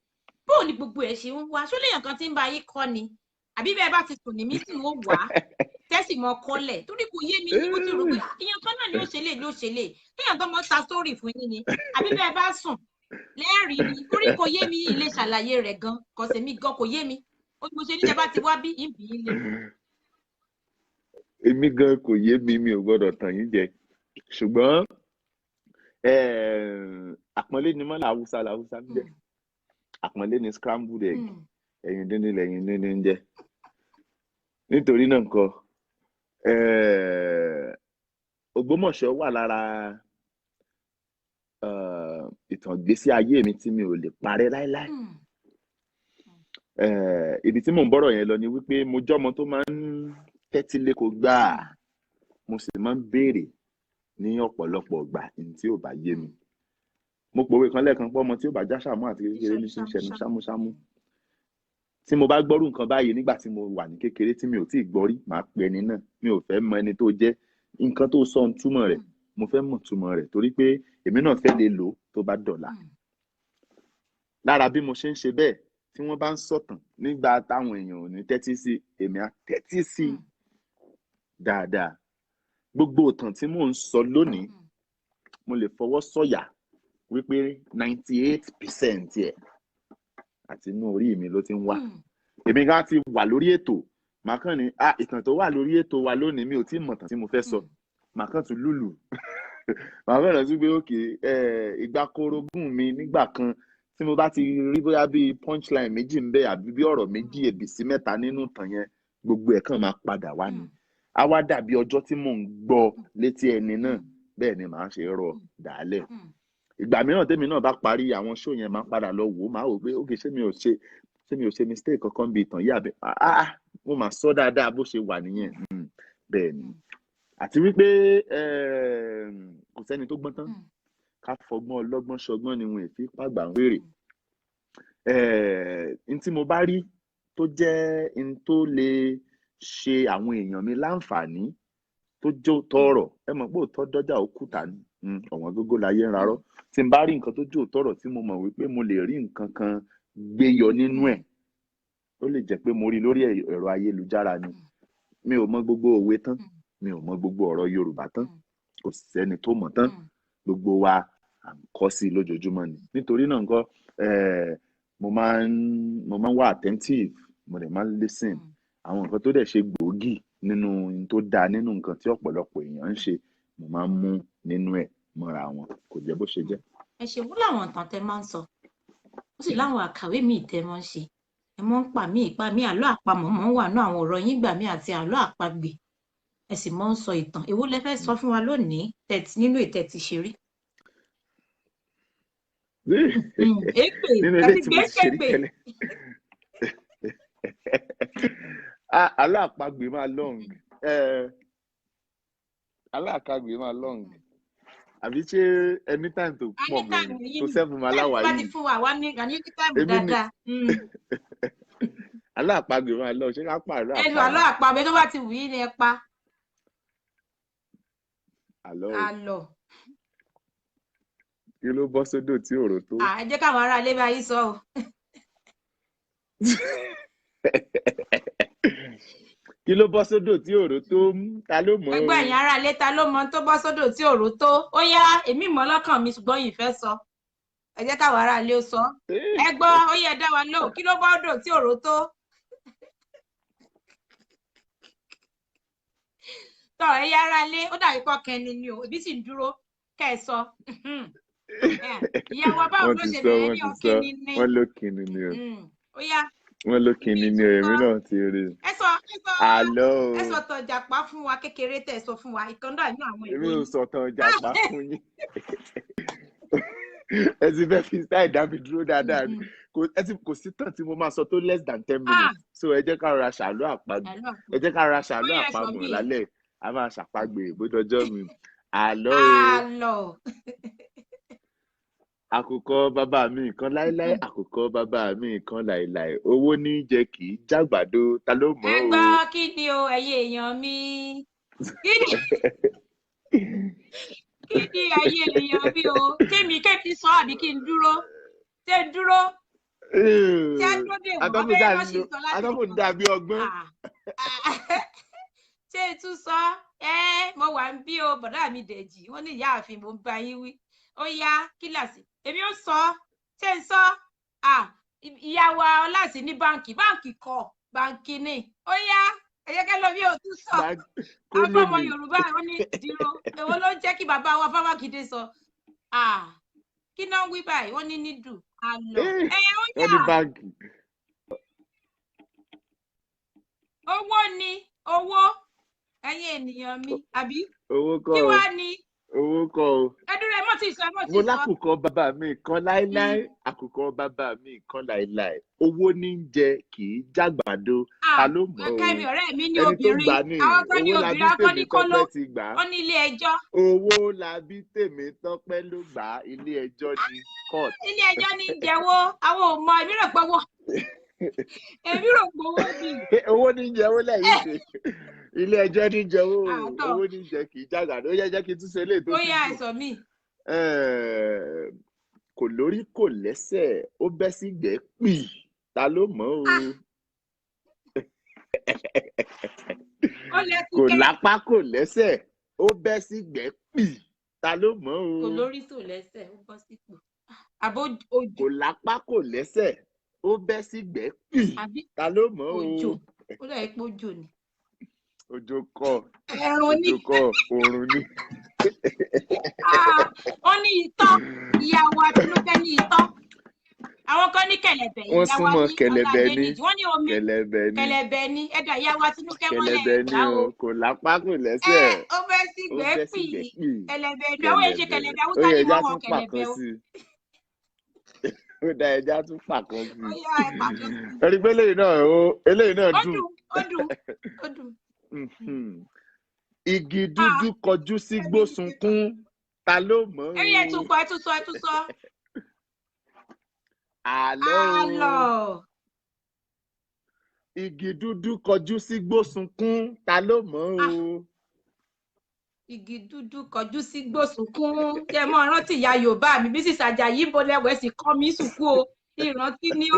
bóò ni gbogbo ẹ̀ ṣe ń wá? ṣó léèyàn kan tí ń bá yín kọ́ ni, àbí bẹ́ẹ̀ bá ti sùn ní mítìn ó wà tẹ́sì mọ́ kọ́lẹ̀? torí kò yé mi, mo ti rò pé èèyàn kan náà ni ó ṣe lè kéèyàn kan mọ́ ta sórí fún yín ni, àbí bẹ́ẹ̀ bá sùn lẹ́rìí ni? torí kò yé mi, ilé ṣàlàyé rẹ̀ gan kọ̀ọ̀sẹ̀ mi gan kò yé mi. mo ṣe níjẹ́ bá ti wá bí ìbí ilé. èmi gan kò yé mi, mi ò gbọ́dọ̀ tàn yín jẹ. ṣùgbọ́n àpọ́nlé ni mọ́lá Haúsá làwúsá ń jẹ, àpọ́nlé ni scrambled egg, ẹ̀yìn díndín lẹ́yìn díndín ń jẹ. nítorí náà ńkọ́ Ògbómọ̀ṣọ́ wà lára ìtàn ìgbésí ayé mi tí mi ò lè parẹ́ láéláé. Ibi tí mò ń bọ̀rọ̀ yẹn lọ ni wípé mo jọ́mọ tó máa ń tẹ́tí léko gbáà, mo sì máa ń béèrè ní ọ̀pọ̀lọpọ̀ ìgbà ní tí ò bá yé mi. Mo pòwe kan lẹ́ẹ̀kan pé ọmọ tí ò bá já ṣàmú àti kékeré ní sí ń ṣẹnu ṣámúṣámú. Tí mo bá gbọ́rù nǹkan báyìí nígbà tí mo wà ní kékeré tí mi ò tíì gbọ́ rí, màá pe ẹni náà. Mi ò fẹ́ mọ ẹni tó jẹ́, nǹkan tó sọ túmọ̀ rẹ̀, mo fẹ́ mọ̀ túmọ̀ rẹ̀ torí pé èmi náà fẹ́ lè lò ó tó bá dọ̀la. Lára bí mo ṣe ń ṣe bẹ́ẹ̀, tí wọ́n bá ń sọ̀tàn nígbà táwọn èèyàn ò ní tẹ́tí sí, èmi á tẹ́tí sí dáadáa. Gbogbo ìtàn tí mò ń sọ lónìí, mo lè fọwọ́ sọ̀yà wípé 98% ẹ̀ àti inú orí mi ló ti ń wá. Èmi gan ti wà lórí ètò, màá kàn ní ìtàn tó wà lórí ètò wa lónìí mi ò tí ì mọ̀ tàn tí mo fẹ́ sọ, màá kàn tún lùlù. Màá bẹ̀rẹ̀ sí pé òkè ìgbà korogún mi nígbà kan tí mo bá ti rí bóyá bí punchline méjì ń bẹ àbí bí ọ̀rọ̀ méjì èbìsí mẹ́ta nínú ìtàn yẹn, gbogbo ẹ̀ kàn máa padà wá ni. Á wá dàbí ọjọ́ tí mò ń gbọ́ létí ẹni náà, bẹ́ẹ̀ ni màá ṣe rọ̀ dálẹ̀. ìgbà mìíràn tèmi náà bá parí àwọn show yẹn máa ń padà lọ wò ó máa wò pé ok ṣé mi ò ṣe mistake kankan bí ìtàn yìí àbẹ mo máa sọ dáadáa bó ṣe wà nìyẹn bẹ́ẹ̀ ni àti wípé kò sẹ́ni tó gbọ́n tán ká fọgbọ́n ọlọ́gbọ́n ṣọgbọ́n ni wọn èfi pàgbà ń wèrè n tí mo bá rí tó jẹ́ n tó lè ṣe àwọn èèyàn mi láǹfààní tó jó tọrọ ẹ mọ̀ pé òótọ́ dọ́jà òkúta ni ọ̀wọ́n gógó láyé ń rarọ́ tí n bá rí nǹkan tó jó tọrọ tí mo mọ̀ wípé mo lè rí nǹkan kan gbé yọ nínú ẹ̀ ó lè jẹ́ pé mo rí lórí ẹ̀rọ ayélujára ni mi ò mọ gbogbo òwe tán mi ò mọ gbogbo ọ̀rọ̀ Yorùbá tán kò sẹ́ni tó mọ̀ tán gbogbo wa à ń kọ́ sí i lójoojúmọ́ ni nítorí náà nǹkan mo máa ń wà attentive mo dẹ̀ máa ń listen àwọn nǹkan tó dẹ̀ ṣe gbòógì nínú tó dáa nínú nǹkan tí ọ̀pọ̀lọpọ̀ èèyàn ń ṣe mo máa ń mú nínú ẹ̀ mọ́ra wọn kò jẹ́ bó ṣe jẹ́. ẹ ṣe wú láwọn nǹkan tẹ máa ń sọ ó sì láwọn àkàwé míì tẹ máa ń ṣe ẹ mọ ń pa mí àlọ́ àpamọ̀ mọ́ wà ní àwọn ọ̀rọ̀ yín gbà mí àti àlọ́ àpagbè ẹ sì mọ ń sọ ìtàn èwo lẹ fẹ́ sọ fún wa lónìí nínú ètò ti ṣe rí. èpè ẹbí gbé ṣèpè. àlọ́ àpagbè máa long àlọ́ àpagbè máa long àbí ṣé anytime tó pọ̀ mọ́ tó sẹ́fù máa láwàá yìí. bá ti fún wa wá ní táìmù dáadáa. àlọ́ àpagbè máa long ṣé ká pa àlọ́ àpagbè. ẹnu àlọ́ àpagbè tó bá ti wù yín ni ẹ pa. àlọ́ kí ló bọ́ sódò tí òrò tó. ẹ jẹ́ káwọn ará ilé bá yín sọ o. kí ló bọ́ sódò tí òrò tó ta ló mọ̀. ẹgbẹ́ ẹ̀yin ará ilé ta ló mọ̀ tó bọ́ sódò tí òrò tó ó yá èmi mọ̀ lọ́kàn mi ṣùgbọ́n yìí fẹ́ sọ ẹ jẹ́ káwọn ará ilé ó sọ ẹ gbọ́ ó yẹ dá wa lóhùn kí ló bọ́ sódò tí òrò tó. tọ́ ẹ̀yin ará ilé ó dàbí kọ́ kẹni ni o èmi sì ń dúró kẹ́ ẹ sọ. ìyàwó báwo ló ṣe bẹ̀rẹ̀ ní ọ̀kẹ́ni ni. wọ́n ló kíni ni o. ó yá wọ́n ló kíni ni o èmi náà ti rí. ẹ sọ àlọ́ o. ẹ sọ tàn jàpá fún wa kékeré tẹ́ sọ fún wa ìkàndá inú àwọn ìwé. èmi ò sọ tàn jàpá fún yín. ẹ ti fẹ́ fi style dá mi dúró dáadáa ni kò sí tàn tí mo máa sọ tó less than 10 minutes so ẹ jẹ́ ká rọra ṣàlọ́ àpagbè ẹ jẹ́ ká rọra ṣàlọ́ àpagbè lálẹ́ a máa ṣàpagbè bójọjọ́ mi. àlọ́ o. àkùkọ bàbá mi kan láéláé àkùkọ bàbá mi kan láéláé owó ní jẹ kì í jàgbàdo ta ló mọ̀ o. ẹ gbọ́ kí ni o ẹ̀yin èèyàn mi kí ni ẹ̀yin èèyàn mi o kémi sọ àbí kí n dúró ṣé n dúró ṣé a dúró dé ìwọ̀n bẹ́ẹ̀ lọ́ sí sọ láti adọ́kùn dàbí ọgbọ́n. ṣé tún sọ mo wà ń bí o bọ̀dá mi Dèjì wọ́n ní ìyá àfin mo ń bá yín wí ó yá kíláàsì èmi ó sọ ṣé ń sọ ìyá wa ọlásì ní báǹkì kọ báǹkì ni ó yá ẹyẹkẹ ló bí o tún sọ àwọn ọmọ Yorùbá wọn ní ìdíró èwo ló ń jẹ́ kí bàbá wa Fámákindé sọ kí náà ń wí báyìí wọ́n ní nídù àlọ ẹyẹ ó yá owó ni owó ẹ̀yin ènìyàn mi àbí owó kọ́ kí wàá ní. owó kọ́ o. ẹdúró ẹ mọ tí ì sọ ẹ mọ tí ì sọ. mo lákùkọ bàbá mi kan láéláé àkùkọ bàbá mi kan láéláé owó ní ń jẹ kì í jàgbàdo ta ló mọ̀ o. kẹ́mi ọ̀rẹ́ mi ní obìnrin àwọn kan ní obìnrin akọ́ni kọ́ló ó ní ilé ẹjọ́. owó làbí tèmi tọ́pẹ́ ló gbà á ilé ẹjọ́ ní court. ilé ẹjọ́ ní jẹ́wọ́ àwọn ò mọ èmi rò pé owó bí. owó ní jẹ́wọ́ lẹ́yìn ṣe ilé ẹjọ́ ní jẹ́wọ́ owó ní jẹ́ kì í jàgbàdo ó yẹ jẹ́ kí n tún ṣe eléyìí tó ó yá ẹ̀sọ́ mi. kò lórí kò lẹ́sẹ̀ ó bẹ́ sí gbẹ́ pì ta ló mọ̀ o. kò lápá kò lẹ́sẹ̀ ó bẹ́ sí gbẹ́ pì ta ló mọ̀ o. kò lórí kò lẹ́sẹ̀ ó bọ́ sípò. àbó ojú. kò lápá kò lẹ́sẹ̀ ó bẹ́ sí gbẹ́ pì ta ló mọ̀ o. òjò ó dà pé òjò ni. òjò kọ́ ẹ̀rùn ni òjò kọ́ òrùn ni. ó ní ìtọ́ ìyàwó Àtinúkẹ́ ní ìtọ́ àwọn kan ní kẹ̀lẹ̀bẹ̀ wọ́n ìyá wa súnmọ́ ní kẹ̀lẹ̀bẹ̀ ní Ọládéníjì wọ́n ní omi kẹ̀lẹ̀bẹ̀ ní ẹ̀dà ìyá wa Tinúkẹ́ wọ́n lẹ̀ kẹ̀lẹ̀bẹ̀ ní gbá o o kò lápá kò lẹ́sẹ̀ ó fẹ́ sí ó fẹ́ gbẹ́pì sí gbẹ̀pì kẹ̀lẹ̀bẹ̀ ní àwọn èṣe kẹ̀lẹ̀bẹ̀ ó Haúsá yẹ ni ẹja wọ́n wọ tún kẹ̀lẹ̀bẹ̀ pàkan o sí ó dá ẹja tún pàkan sí ó yá ẹ pàkan sí ẹni pé eléyìí náà ó dùn dùn ó dùn ó dùn. igi dúdú kọjú sí gbósunkún ta ló mọ̀ ẹ̀rí ẹ̀ tún o pọ̀ ẹ̀ tún sọ àlọ́ o àlọ́ igi dúdú kọjú sí gbósunkún ta ló mọ̀ o. igi dúdú kọjú sí gbósunkún kẹ mọ rántí ìyá Yorùbá mi bí sísàjà yìí bó lẹwẹ sì kọ́ mi sùkú o ìrántí ni ó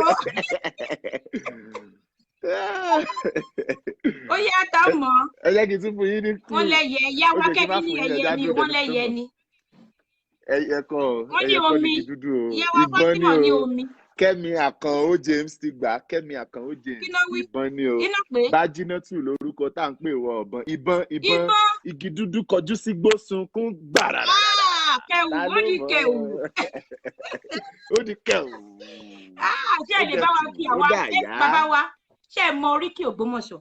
ó yá tá mọ ẹ jẹ́ kí n tún fún yín ní wọn lẹyẹ ẹyà wá kẹbí ní ẹyẹ ni wọn lẹyẹ ni ẹ̀kọ́ wọn ní omi igi dúdú o ìyá wa Fátímọ̀ ní omi Kẹ́mi Àkànó James ti gbà Kẹ́mi Àkànó James ìbọn ni o Bájínátù lórúkọ tá à ń pè wọ ọ̀bọ̀n ìbọn igi dúdú kọjú sí gbósunkún gbàrà. kẹwù ó di kẹwù ó di kẹwù. ṣé ẹ lè bá wa kí àwa bàbá wa ṣé ẹ mọ oríkì Ògbómọ̀ṣọ́.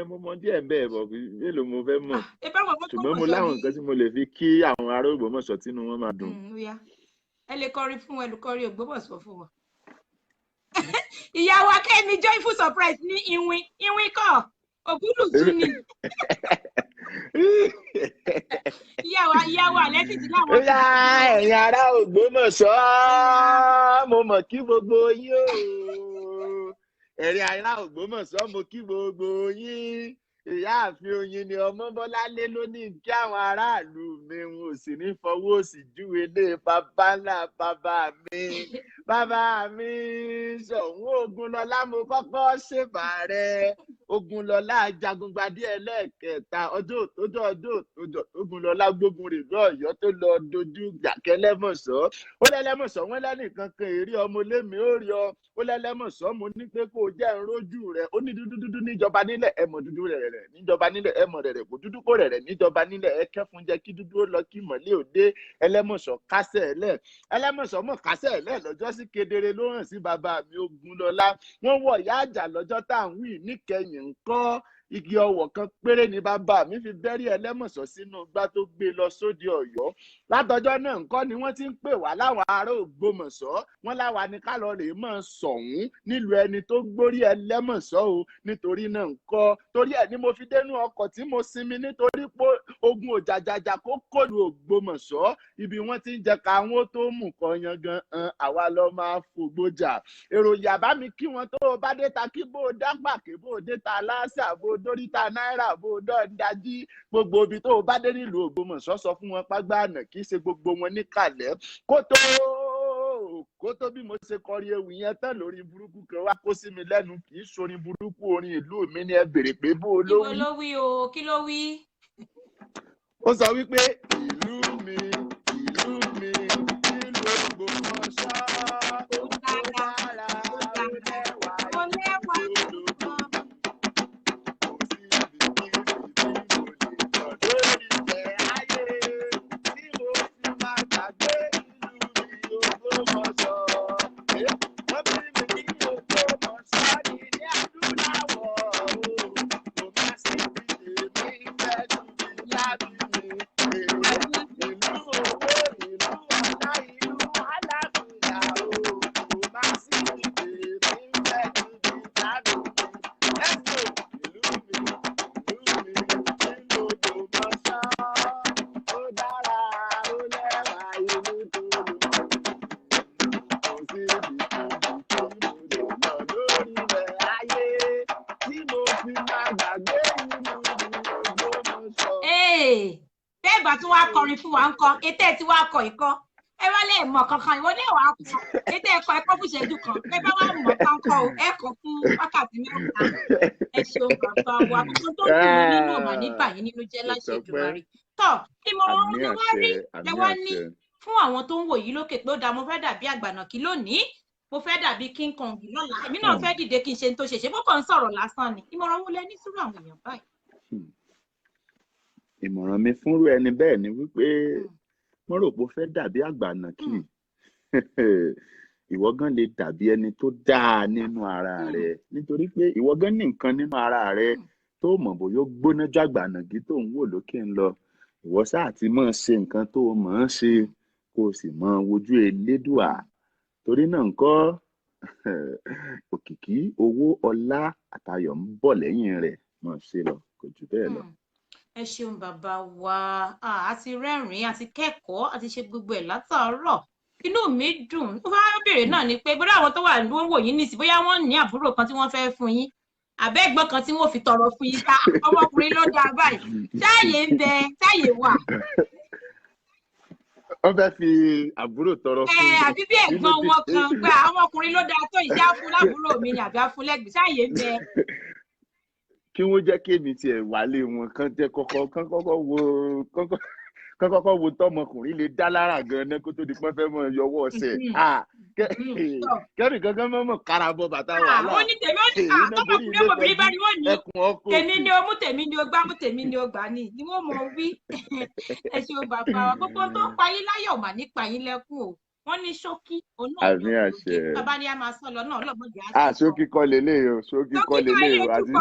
Mo mọ díẹ̀ bẹ́ẹ̀ bọ̀ mélòó mo fẹ́ mọ̀ ṣùgbọ́n mo láwọn nǹkan tí mo lè fi kí àwọn ará Ògbómọ̀ṣọ́ tínú wọn máa dùn. ẹ lè kọrin fún wọn olùkọrin Ògbómọ̀ṣọ́ fún wọn. ìyá wa Kẹ́mi joyful surprise ní ìwìn kọ́ ògúnlùtù ni. ìyá wa lẹ́sìn tí láwọn. ó yá ẹ̀yin ará Ògbómọ̀ṣọ́ mo mọ̀ kí gbogbo yín o ẹ̀yin ará Ògbómọ̀ṣọ́ mo kí gbogbo yín ìyáàfin Oyin ni Ọmọbọ́láńlé ló ní kí àwọn aráàlú mi wọn ò sì ní fọwọ́ òsì júwe lé bàbá ńlá bàbá mi Ṣọ̀ún Ògúnlọlá mo kọ́kọ́ ṣèbà rẹ̀ Ògúnlọlá Ajagungbadé ẹlẹ́ẹ̀kẹta ọjọ́ Ògúnlọlá gbógun rè lọ́yọ̀ọ́ tó lọ dojú gbàkẹ́ lẹ́mọ̀ṣọ́ ó lẹ́lẹ́mọ̀ṣọ́ wọn lẹ́nìkan kan èrè ọmọ lémi ó rí ọ ó lẹ́lẹ́mọ̀ṣọ́ mo ní pé kó jẹ́ ń rójú rẹ̀ ó ní dúdú níjọba nílẹ̀ ẹ̀mọ̀ dúdú rẹ̀ níjọba nílẹ̀ ẹ̀mọ̀ rẹ̀ kò dúdú kó rẹ̀ níjọba nílẹ̀ ẹ kẹ́fun jẹ́ kí dúdú ó lọ kí mọ̀lẹ́ òde ẹlẹ́mọ̀ṣọ́ kásẹ̀ ẹ̀lẹ́ ẹlẹ́mọ̀ṣọ́ mọ̀ kásẹ̀ ẹ̀lẹ́ lọ́jọ́ sí kedere ló hàn sí bàbá mi Ògúnlọlá wọ́n wọ̀ ìyá àjà lọ́jọ́ tá à ń wí níkẹyìn ńkọ́ igi ọwọ̀ kan péré ni bàbá mi fi bẹ́rí ẹlẹ́mọ̀ṣọ́ sínú igbá tó gbé lọ sóde Ọ̀yọ́ látọjọ́ náà ńkọ́ ni wọ́n ti ń pè wá láwọn ará Ògbómọ̀ṣọ́ wọ́n láwa ni ká lọ rèé mọ̀ Ṣọ̀ún nílùú ẹni tó gbórí ẹlẹ́mọ̀ṣọ́ o nítorí náà ńkọ́ torí ẹ̀ ni mo fi dénú ọkọ̀ tí mo sinmi nítorí pé ogun òjàjàjà kó kọlù Ògbómọ̀ṣọ́ ibi wọ́n ti ń jẹ ká wọn tó mú kan yangan àwa lọ máa fògbójà èrò yàbá mi kí wọn tó o bá dé ta kí bó o dá pàkí bó o dé ta aláṣà bó o dóríta náírà bó o dán dájí gbogbo ibi tó o bá dé nílùú Ògbómọ̀ṣọ́ sọ fún wọn págbá àná kì í ṣe gbogbo wọn níkàlẹ̀ kó tó bí mo ṣe kọrin ewì yẹn tán lórí burúkú kan wá kó sí mi lẹ́nu kì í ṣorin burúkú orin ìlú mi ni ẹ bèrè pé bó o ló wí. ibo ló wí o kí ló wí. ó sọ wípé ìlú mi nílùú Ògbómọ̀ṣọ́ ó dára ó lẹ́wà ó lẹ́wà lóko kò sí ibi tí mo lè lọ lórí ilẹ̀ ayé tí mo fi máa gbàgbé ìlú mi Ògbómọ̀ṣọ́ wọ́n bí mi ní Ògbómọ̀ṣọ́ ní adúláwọ̀ kò má sí ìdílé mi fẹ́ ju mi lábí mi ìlú owó ìlú ọlá ìlú alágbèlà kò má sí ìdílé mi fẹ́ ju mi lábí mi ẹ̀sìn ìlú mi nílùú Ògbómọ̀ṣọ́ ó dára ó lẹ́wà ìlú tó lò kò sí ibi tí mo lè lọ lórí ilẹ̀ ayé tí mo fi máa gbàgbé ìlú mi Ògbómọ̀ṣọ́. bẹ́ẹ̀ bá tún wá kọrin fún wa ń kọ́ ètè tí wàá kọ ìkọ́ ẹ wá lè mọ̀ kankan ìwọ lè wàá kọ ètè ẹ̀kọ́ ẹ̀kọ́ fún ìṣẹ́jú kan ẹ bá wà mọ̀ tán kọ́ o ẹ̀kọ́ fún wákàtí mẹ́ta ẹ ṣeun bàbá wa gbogbo tó ń dùn nínú ọ̀bà nígbà yín nínú jẹ́ láṣẹ Èdùmàrè tọ́ ìmọ̀ràn ohun lẹ wá rí lẹ wá ní fún àwọn tó ń wò yìí lókè pé ó dáa mo fẹ́ dàbí àgbànàkí lónìí mo fẹ́ dàbí King Kong lọ́la èmi náà fẹ́ dìde kí n ṣe tó ṣe ṣe bó kàn ń sọ̀rọ̀ lásán ni ìmọ̀ràn ohun lẹ ní sírò àwọn èèyàn báyìí. ìmọ̀ràn mi fúnrú ẹni bẹ́ẹ̀ ni wípé wọ́n rò pé ó fẹ́ dàbí àgbànàkí ìwọ gan lè dàbí ẹni tó dáa nínú ara rẹ nítorí pé ìwọ gan ní nǹkan nínú ara rẹ tó mọ̀ bóyá ó gbóná jàgbànàgí tó ń wò lókè ń lọ ìwọ sáà ti máa ṣe nǹkan tó mọ̀ ọ́n ṣe kó o sì máa wojú elédùà torí náà ńkọ́ òkìkí owó ọlá àtayọ̀ ń bọ̀ lẹ́yìn rẹ̀ máa ṣe lọ kò jù bẹ́ẹ̀ lọ. ẹ ṣeun bàbá wa a ti rẹ́rìn-ín a ti kẹ́kọ̀ọ́ a ti ṣe gbogbo ẹ̀ látàárọ̀ inú mi dùn ó bá béèrè náà ni pé bóyá àwọn tó wà ló ń wò yín nísìnyí bóyá wọ́n ní àbúrò kan tí wọ́n fẹ́ fún yín àbẹ́gbọ́n kan tí wọ́n fi tọrọ fún yín ká ọmọkùnrin ló dáa báyìí táyé ń bẹ táyé wà. wọ́n fẹ́ fi àbúrò tọrọ fún mi. àbí bí ẹ̀gbọ́n wọn kan gba ọmọkùnrin ló dáa tó ìjà fún lábúrò mi ni àbí afúnlẹ́gbẹ̀ẹ́ táyé ń bẹ. kí wọ́n jẹ́ kémi tiẹ̀ wálé wọn kán kọ́kọ́ wo tọmọkùnrin lè dá lára gan-an kó tó di pọ́n fẹ́ mọ yọwọ́ ọ̀sẹ̀ kẹ́rì kankan mọ̀ karabọ bàtà wà láà. ó ní tèmi ó ní tọmọkùnrin ọmọbìnrin bá ní wọ́n ní tèmi ni ó mú tèmi ni ó gbá mú tèmi ni ó gbà ní ni wọ́n mọ̀ wí. ẹ ṣe o bàbá wa gbogbo tó ń payín láyọ̀ mà ní payín lẹ́kùn o wọ́n ní ṣókí òun náà ló ń bàbá ni a máa sọ lọ náà lọ́gbọ̀dì á. ṣókí kọ́ lélẹ̀ o ṣókí kọ́ lélẹ̀ o àti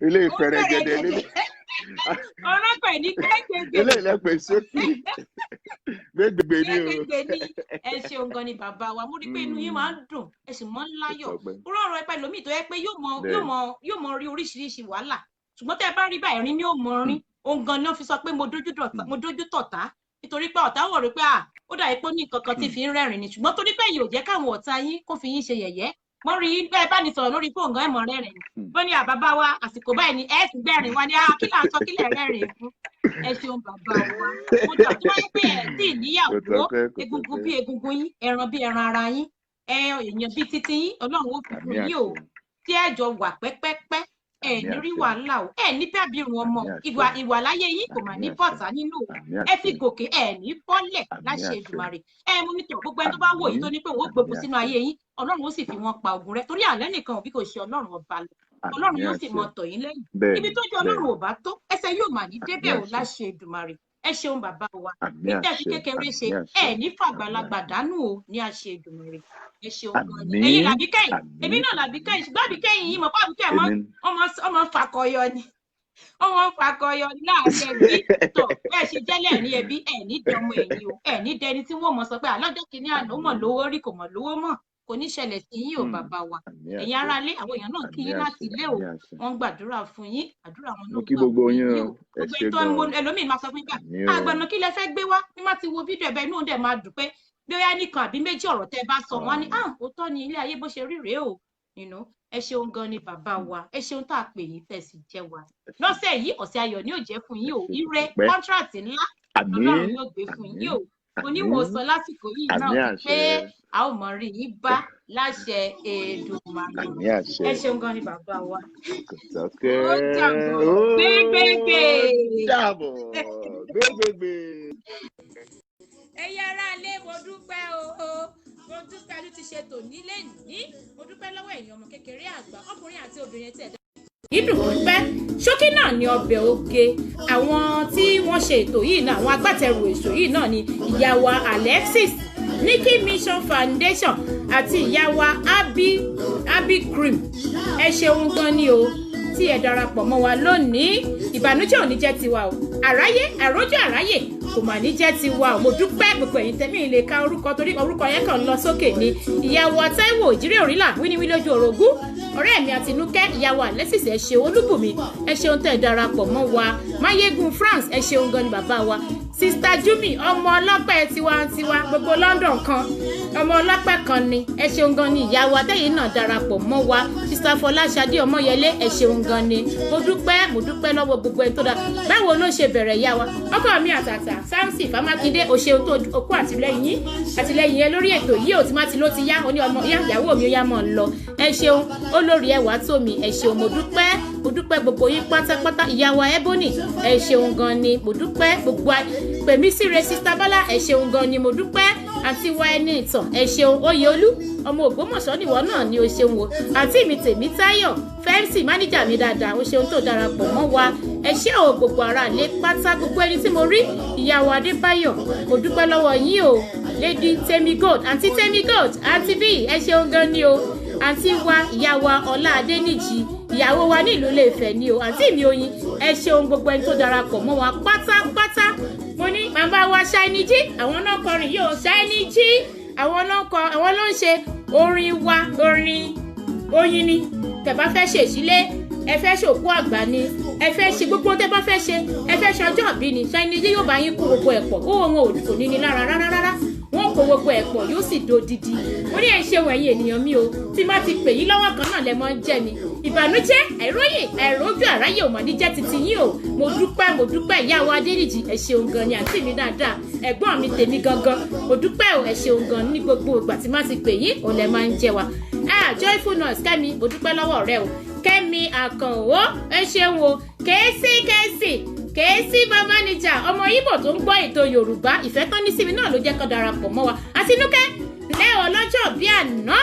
ilé ìfẹ̀rẹ̀gẹ̀dẹ̀ lélẹ̀. ọlọ́pàá ní gbẹ́gbẹ́gbẹ́. ilé ìlẹ́pẹ̀ ṣókí gbẹ́gbẹ́gbẹ́ ni o. ẹ ṣeun gan ni bàbá wa mo rí pé inú yín máa ń dùn ẹ sì mọ́ ń láyọ̀ rọrùn ẹpẹ lómi tó yẹ pé yóò mọ rí oríṣiríṣi wàhálà ṣùgbọ́n tẹ́ ẹ bá rí báyìí rí ní òmò rí òun gan ni wọ́n fi sọ pé mo dójú tọ̀tá nítorí pé ọ̀tá wọ̀ rí pé ó dà pé ó ní nǹkan kan tí fi ń rẹ́rìn ni ṣùgbọ́n torí pé yìí ò jẹ́ káwọn ọ̀tá yín kó fi yín ṣe yẹ̀yẹ́ wọ́n rí bẹ́ẹ̀ bá ní sọ̀rọ̀ lórí fóònù gan ẹ̀mọ́ rẹ́rìn wọ́n ní àbábá wa àsìkò báyìí ni ẹ̀ ti gbẹ̀rìn wa ní kí là ń sọ kí lẹ̀ rẹ́rìn fún ẹ ṣeun bàbá wa mo jà tó wáyé pé ẹ̀ tí níyàwó egungun bí egungun yín ẹran bí ẹran ara yín èèyàn bí títí yín ọlọ́run ó fi fún yín o tí ẹ jọ wà pẹ́pẹ́pẹ́ ẹ ní rí wàhálà o ẹ ní bẹ́ẹ̀ bí irun ọmọ ìwà láyé yín kò mà ní bọ̀tá nínú o ẹ fi gòkè ẹ ní bọ́lẹ̀ láṣẹ Èdùmàrè mo ní tọ̀ gbogbo ẹni tó bá wò yín tó ní pé òun ó gbogbo sínú ayé yín ọlọ́run ó sì fi wọn pa ogun rẹ torí àlẹ́ nìkan òbí kò ṣe ọlọ́run ọba lọ ọlọ́run yóò sì mọ tọ̀ yín lẹ́yìn ibi tó jẹ́ ọlọ́run ò bá tó ẹsẹ̀ yóò mà ní débẹ̀ o láṣẹ Èdùmàrè ẹ ṣeun bàbá wa níta fi kékeré ṣe ẹ ní fàgbàlagbà dánù o ní àṣẹ Èdùmàrè ẹ ṣeun gan ni ẹ̀yin làbíkẹ́yìn èmi náà làbíkẹ́yìn ṣùgbọ́n àbíkẹ́yìn yìí mọ̀ pé àbíkẹ́yìn ọmọ fàkọyọ ni ọmọ fàkọyọ ni láàrin ẹbí tó bẹ́ẹ̀ ṣe jẹ́lẹ̀ ní ẹbí ẹ̀ ní dọmọ ẹ̀yìn o ẹ̀ ní dẹni tí wọ́n mọ̀ sọ pé àlọ́jọ́ kìíní àná ó mọ̀ lówó rí kò mọ̀ lówó mọ̀ kò ní ṣẹlẹ̀ sí yín o bàbá wa ẹ̀yin aráalé àwọn èèyàn náà kí yín láti ilé o wọ́n ń gbàdúrà fún yín àdúrà wọn ló gbà fún yín o gbogbo ètò ẹlòmíín máa sọ fún yín àgbàna kí lẹ fẹ́ gbé wá bí má ti wo fídíò ẹ̀bẹ̀ inú dẹ̀ máa dùn pé bí ó yá nìkan àbí méjì ọ̀rọ̀ tẹ́ bá sọ wọn ni òótọ́ ni ilé ayé bó ṣe rí rèé o ẹ ṣeun gan ni bàbá wa ẹ ṣeun tá a pè yín tẹ̀sí jẹ́ wa lọ́sẹ̀ yìí ọ̀sẹ̀ ayọ̀ ni ó jẹ́ fún yín o ire kọ́ńtrátì ńlá ọlọ́run yóò gbé fún yín o oníwòsàn lásìkò yìí náà pé a ó mọ rí yín bá láṣẹ Èdùmàrè ẹ ṣeun gan ni bàbá wa. ó jàbọ̀ gbégbégbé. ẹ̀yin aráalé mo dúpẹ́ o mo dúpẹ́ ló ti ṣe tòní lẹ́nìí mo dúpẹ́ lọ́wọ́ ẹ̀yin ọmọ kékeré àgbà ọkùnrin àti obìnrin tẹ̀ ìdùn pẹ́ ṣókí náà ni ọbẹ̀ oge àwọn tí wọ́n ṣe ètò yìí náà àwọn agbátẹrù ètò yìí náà ni ìyá wa Alexis Nikki Mission Foundation àti ìyá wa Abi Cream ẹ ṣeun gan ni o tí ẹ darapọ̀ mọ́ wa lónìí ìbànújẹ́ ò ní jẹ́ tiwa o àrójọ àráyè kò mà ní jẹ́ tiwa o mo dúpẹ́ gbogbo ẹ̀yin tẹ́mí lè ka orúkọ torí orúkọ yẹn kàn lọ sókè ni ìyàwó Táíwò ìjírí òrìlà wíníwí lójú orogún ọ̀rẹ́ mi Àtinúkẹ́ ìyàwó Alexis ẹ ṣeun Olúbùnmi ẹ ṣeun tẹ́ darapọ̀ mọ́ wa Máyégún France ẹ ṣeun gan ni bàbá wa sista Jumi ọmọ ọlọ́pẹ́ tiwantiwa gbogbo London kan ọmọ ọlọ́pẹ́ kan ni ẹ ṣeun gan ni ìyàwó atẹ́yìn náà darapọ̀ mọ́ wa sista Fọláṣadé Ọmọyẹlé ẹ ṣeun gan ni mo dúpẹ́ lọ́wọ́ gbogbo ẹ̀ tó dáa báwo ló ṣe bẹ̀rẹ̀ yá wa ọkọ mi àtàtà Samson Fámákindé o ṣeun tó okú àtìlẹ́yìn yẹn lórí ètò yìí ò tí má ti ló ti yá ó ní ọmọ ìyàwó mi ó yá mọ̀ ń lọ ẹ ṣeun olórí ẹwà tómi ẹ ṣeun mo dúpẹ́ gbogbo yín pátápátá ìyàwó Ebony ẹ ṣeun gan ni mo dúpẹ́ gbogbo pèmí síre sista Bọ́lá ẹ ṣeun gan ni mo dúpẹ́ àti wa ẹni ìtàn ẹ ṣeun Oyèolú ọmọ Ògbómọ̀ṣọ́ nìwọ náà ni o ṣeun o àti mi Tèmítáyọ̀ fẹ́ǹsì máníjà mi dáadáa o ṣeun tó darapọ̀ mọ́ wa ẹ ṣé o gbogbo ara lé pátá gbogbo ẹni tí mo rí ìyàwó Adébáyọ̀ mo dúpẹ́ lọ́wọ́ yín o Lady Temi Gold àǹtí Temi Gold àǹtí bí ẹ ṣeun gan ni o àǹtí wa ìyá wa Ọlá Adéníjì ìyàwó wa ní ìlú Ilé-Ifẹ̀ ni o àǹtí mi Oyin ẹ ṣeun gbogbo ẹni tó darapọ̀ mọ́ wa pátápátá mo ní màmá wa Shiny G àwọn náà kọrin yìí o Shiny G àwọn ló ń ṣe orin wa orin Oyin ni tẹ́ bá fẹ́ ṣèṣílé ẹ fẹ́ ṣòkú àgbà ni ẹ fẹ́ ṣe gbogbo tẹ́ bá fẹ́ ṣe ẹ fẹ́ ṣe ọjọ́ ìbí ni Shiny G yóò bá yín kó gbogbo ẹ̀ pọ̀ owó wọn ò ní ní lára rárá wọn kó gbogbo ẹ̀ pọ̀ yóò sì dodidi mo ní ẹ ṣeun ẹ̀yin ènìyàn mi o tí má ti pè yín lọ́wọ́ kan náà lẹ mọ́ ń jẹ́ ni ìbànújẹ́ àìróyè àìrójú àráyè ò mà ní jẹ́ titi yín o mo dúpẹ́ ìyá wa Adéníjì ẹ ṣeun gan ni àǹtí mi dáadáa ẹ̀gbọ́n mi tèmi gangan mo dúpẹ́ o ẹ ṣeun gan ní gbogbo ìgbà tí má ti pè yín òun lẹ máa ń jẹ wa Joyful Nurse Kẹ́mi mo dúpẹ́ lọ́wọ́ rẹ o Kẹ́mi Àkànwó ẹ ṣeun o kèésì bàbá níjà ọmọ Ìgbò tó ń gbọ́ ètò Yorùbá ìfẹ́ tán ní síbi náà ló jẹ́ kó darapọ̀ mọ́ wa Àtinúkẹ́ lẹ́ ọlọ́jọ́ bí àná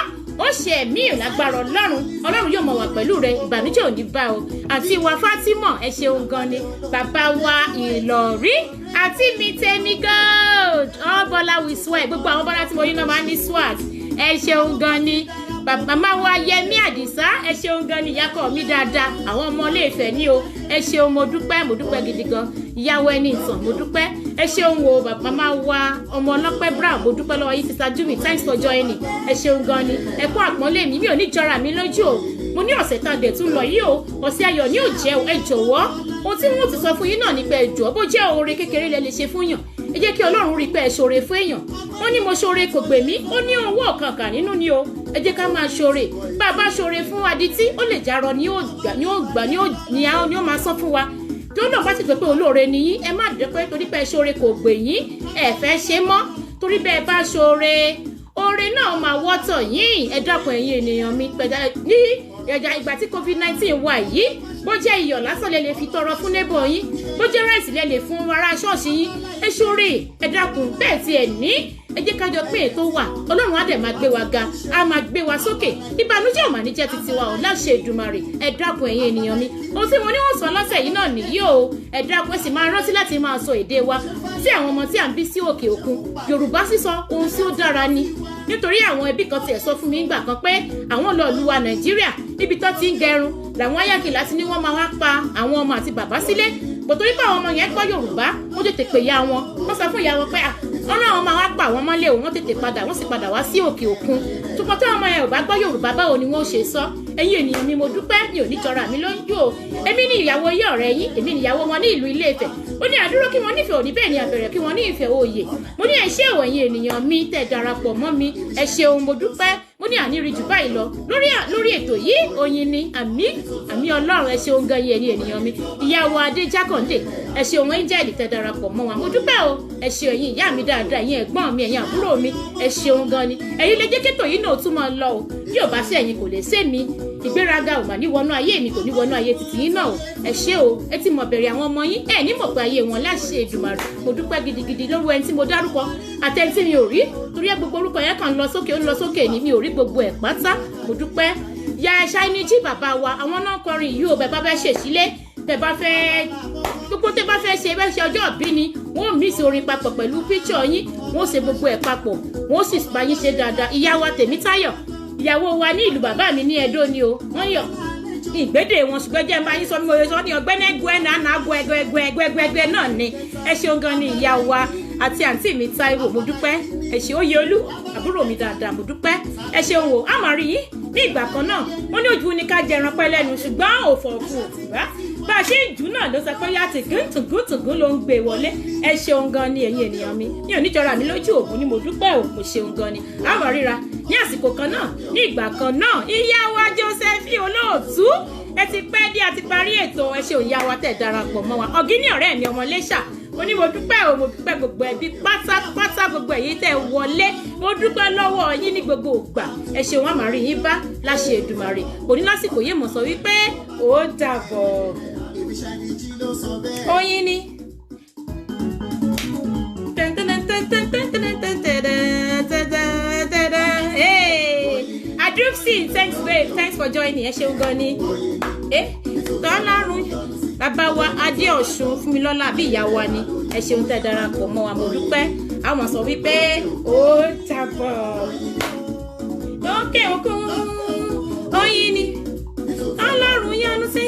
ó ṣe ẹ̀mí ìlágbára Ọlọ́run yóò mọ̀ wà pẹ̀lú rẹ ìbànújẹ́ ò ní bá o àti ìwà Fátímọ̀ ẹ ṣeun gan ni bàbá wa Ìlọ̀rí àti mi Temi Gold Bọ́lá with swag gbogbo àwọn bọ́lá tí mo yín náà máa ń ní swag ẹ ṣeun gan ni màmá wa Yẹmí Àdìsá ẹ ṣeun gan ni ìyákọ̀ mi dáadáa àwọn ọmọ Ilé-Ifẹ̀ ní o ẹ ṣeun mo dúpẹ́ gidi gan ìyàwó ẹni ìtàn mo dúpẹ́ ẹ ṣeun o màmá wa ọmọ Ọlọ́pẹ́ Brown mo dúpẹ́ lọ́wọ́ yín Sister Jumi thanks for joining ẹ ṣeun gan ni ẹ kú àpọ́nlé mi ò ní jọra mi lójú o mo ní ọ̀sẹ̀ tá a dẹ̀ tún lọ yìí o ọ̀sẹ̀ ayọ̀ ni ò jẹ́ o ẹ jọ̀wọ́ ohun tí wọ́n ti sọ fún yín náà ni pé ẹ jọ̀ọ́ bó jẹ́ oore kékeré lẹ lè ṣe fún yàn ẹ jẹ́ kí Ọlọ́run rí pé ẹ ṣoore fún èèyàn wọ́n ní mo ṣoore kò gbè mí ó ní owó ọ̀kànkà nínú ni o ẹ jẹ́ ká máa ṣoore bá a bá ṣoore fún adití ó lè jarọ ni ó máa sọ fún wa tó náà bá ti pè pé olóore ni yín ẹ má dé pé torí pé ẹ ṣoore kò gbè yín ẹ fẹ́ ṣe mọ́ torí bẹ́ẹ̀ bá ṣoore oore náà máa wọ́tọ̀ yín ẹ dákun ẹ̀yin ènìyàn mi ní ìgbà tí COVID-19 wà yìí bó jẹ́ iyọ̀ lásán lẹ lè fi tọrọ fún neighbor yín bó jẹ́ ráìsì lẹ lè fún ará ṣọ́ọ̀ṣì yín ẹ ṣoore ẹ dákun bẹ́ẹ̀ tí ẹ ní ẹ jẹ́ ká jọ pé ètò wà Ọlọ́run á dẹ̀ máa gbé wa ga á máa gbé wa sókè ìbànújẹ́ ò mà ní jẹ́ titi wa ò láṣẹ Èdùmàrè ẹ dákun ẹ̀yin ènìyàn mi ohun tí mo ní wọ́n sọ lọ́sẹ̀ yìí náà nìyí o ẹ dákun ẹ sì máa rántí láti máa sọ èdè wa sí àwọn ọmọ tí à ń bí sí òkè òkun Yorùbá sísọ ohun tí ó dára ni nítorí àwọn ẹbí kan tiẹ̀ sọ fún mi nígbà kan pé àwọn lọ lu wa Nàìjíríà níbi tó ti ń gẹrun làwọn ayákìlá ti ní wọ́n máa wá pa àwọn ọmọ àti bàbá sílé torí pé àwọn ọmọ yẹn gbọ́ Yorùbá wọ́n tètè pè ya wọn wọ́n sọ fún ìyá wọn pé ọ̀nà àwọn máa wá pa àwọn mọ́lẹ̀ o wọ́n tètè padà wọ́n sì padà wá sí òkè òkun ṣùgbọ́n tí àwọn ọmọ yẹn ò bá gbọ́ Yorùbá báwo ni wọ́n ṣe sọ ẹ̀yin ènìyàn mi mo dúpẹ́ mi ò ní jọra mi lójú o èmi ni ìyàwó yé ọ̀rẹ́ yín èmi ni ìyàwó wọn ní ìlú Ilé-Ifẹ̀ ó ní àdúró kí wọ́n nífẹ̀ẹ́ òní bẹ́ẹ̀ ni àbẹ̀rẹ̀ kí wọ́n ní ìfẹ́ òye mo ní ẹ ṣé o ẹ̀yin ènìyàn mi tẹ́ darapọ̀ mọ́ mi ẹ ṣeun mo dúpẹ́ mo ní àníri jù báyìí lọ lórí ètò yìí Oyin ni àmì Ọlọ́run ẹ ṣeun gan yẹn ènìyàn mi ìyàwó Adé Jákàndé ẹ ṣeun Angel tẹ́ darapọ̀ mọ́ wa mo dúpẹ́ o ẹ ṣeun ẹ̀yin ìyá mi dáadáa ẹ̀yin ẹ̀gbọ́n mi ẹ̀yin àbúrò mi ẹ ṣeun gan ni ẹ̀yin lè jẹ́ kétò yìí náà tún máa lọ o bí ò bá sí ẹ̀yin kò lè sé mi ìgbéraga ò mà ní wọnú ayé mi kò ní wọnú ayé títí yín náà o ẹ ṣé o ẹ ti mọ̀ bẹ̀rẹ̀ àwọn ọmọ yín ẹ ní mọ̀ pé ayé wọn láṣẹ Èdùmàrè mo dúpẹ́ gidigidi lọ́wọ́ ẹni tí mo dárúkọ àtẹni tí mi ò rí torí ẹ gbogbo orúkọ yẹn kàn lọ sókè ni mi ò rí gbogbo ẹ̀ pátá mo dúpẹ́ ya Shiny G bàbá wa àwọn náà kọrin yìí o bẹ́ẹ̀ bá fẹ́ ṣèṣílé bẹ́ẹ̀ bá fẹ́ gbogbo tẹ́ bá fẹ́ ṣe bẹ́ẹ̀ ṣe ọjọ́ ìbí ni wọ́n mix orin papọ̀ pẹ̀lú píkṣọ̀ yín wọ́n ṣe gbogbo ẹ̀ papọ̀ wọ́n sì bá yín ṣe dáadáa ìyá wa Tèmítáyọ̀ ìyàwó wa ní ìlú bàbá mi ní Ẹdó ni o wọ́n yọ̀ ìgbédè wọn ṣùgbọ́n jẹ́ máa yín sọ mi ò sọ ní ọgbẹ́nẹ́gbẹ́ náà gbẹ́gbẹ́gbẹ́ náà ni ẹ ṣeun gan ni ìyá wa àti àǹtí mi Táíwò mo dúpẹ́ ẹ ṣé Oyè Olú àbúrò mi dáadáa mo dúpẹ́ ẹ ṣeun o a máa rí yín ní ìgbà kan náà wọ́n ní ojú ni ká jẹran pẹ́ lẹ́nu ṣùgbọ́n òfòòfò òfùrá bá a ṣe ń jù náà ló sọ pé yá tìgún ló ń gbé wọlé ẹ ṣeun gan ni ẹ̀yin ènìyàn mi ní oníjọra mi lójú òògùn ni mo dúpẹ́ o mo ṣeun gan ni a máa ríra ní àsìkò kan náà ní ìgbà kan náà ìyá wa Josephine olóòtú ẹ ti pẹ́ dé àti parí ètò ẹ ṣe òyà wa tẹ̀ darapọ̀ mọ́ wa ọ̀gíní ọ̀rẹ́ mi ọmọ Iléṣà mo ní mo dúpẹ́ o mo dúpẹ́ gbogbo ẹbí pátápátá gbogbo èyí tẹ́ wọlé mo dúpẹ́ lọ́wọ́ yín ní gbogbo ìgbà ẹ ṣeun a máa rí yín bá láṣẹ Èdùmàrè òní lásìkò yìí mo sọ wípé ó dàbọ̀ Oyin ni. Adrupsi, thanks babe, thanks for joining. Ẹ ṣeun gan ni. Tọ́lárun bàbá wa Adéọ̀ṣun Fúnmilọ́lá àbí ìyá wa ni. Ẹ ṣeun tẹ́ darapọ̀ mọ́ wa mo dúpẹ́. àwọn sọ wípé ó dàbọ̀ lókè òkun oyin ni ọlọ́run yọ́nú sí.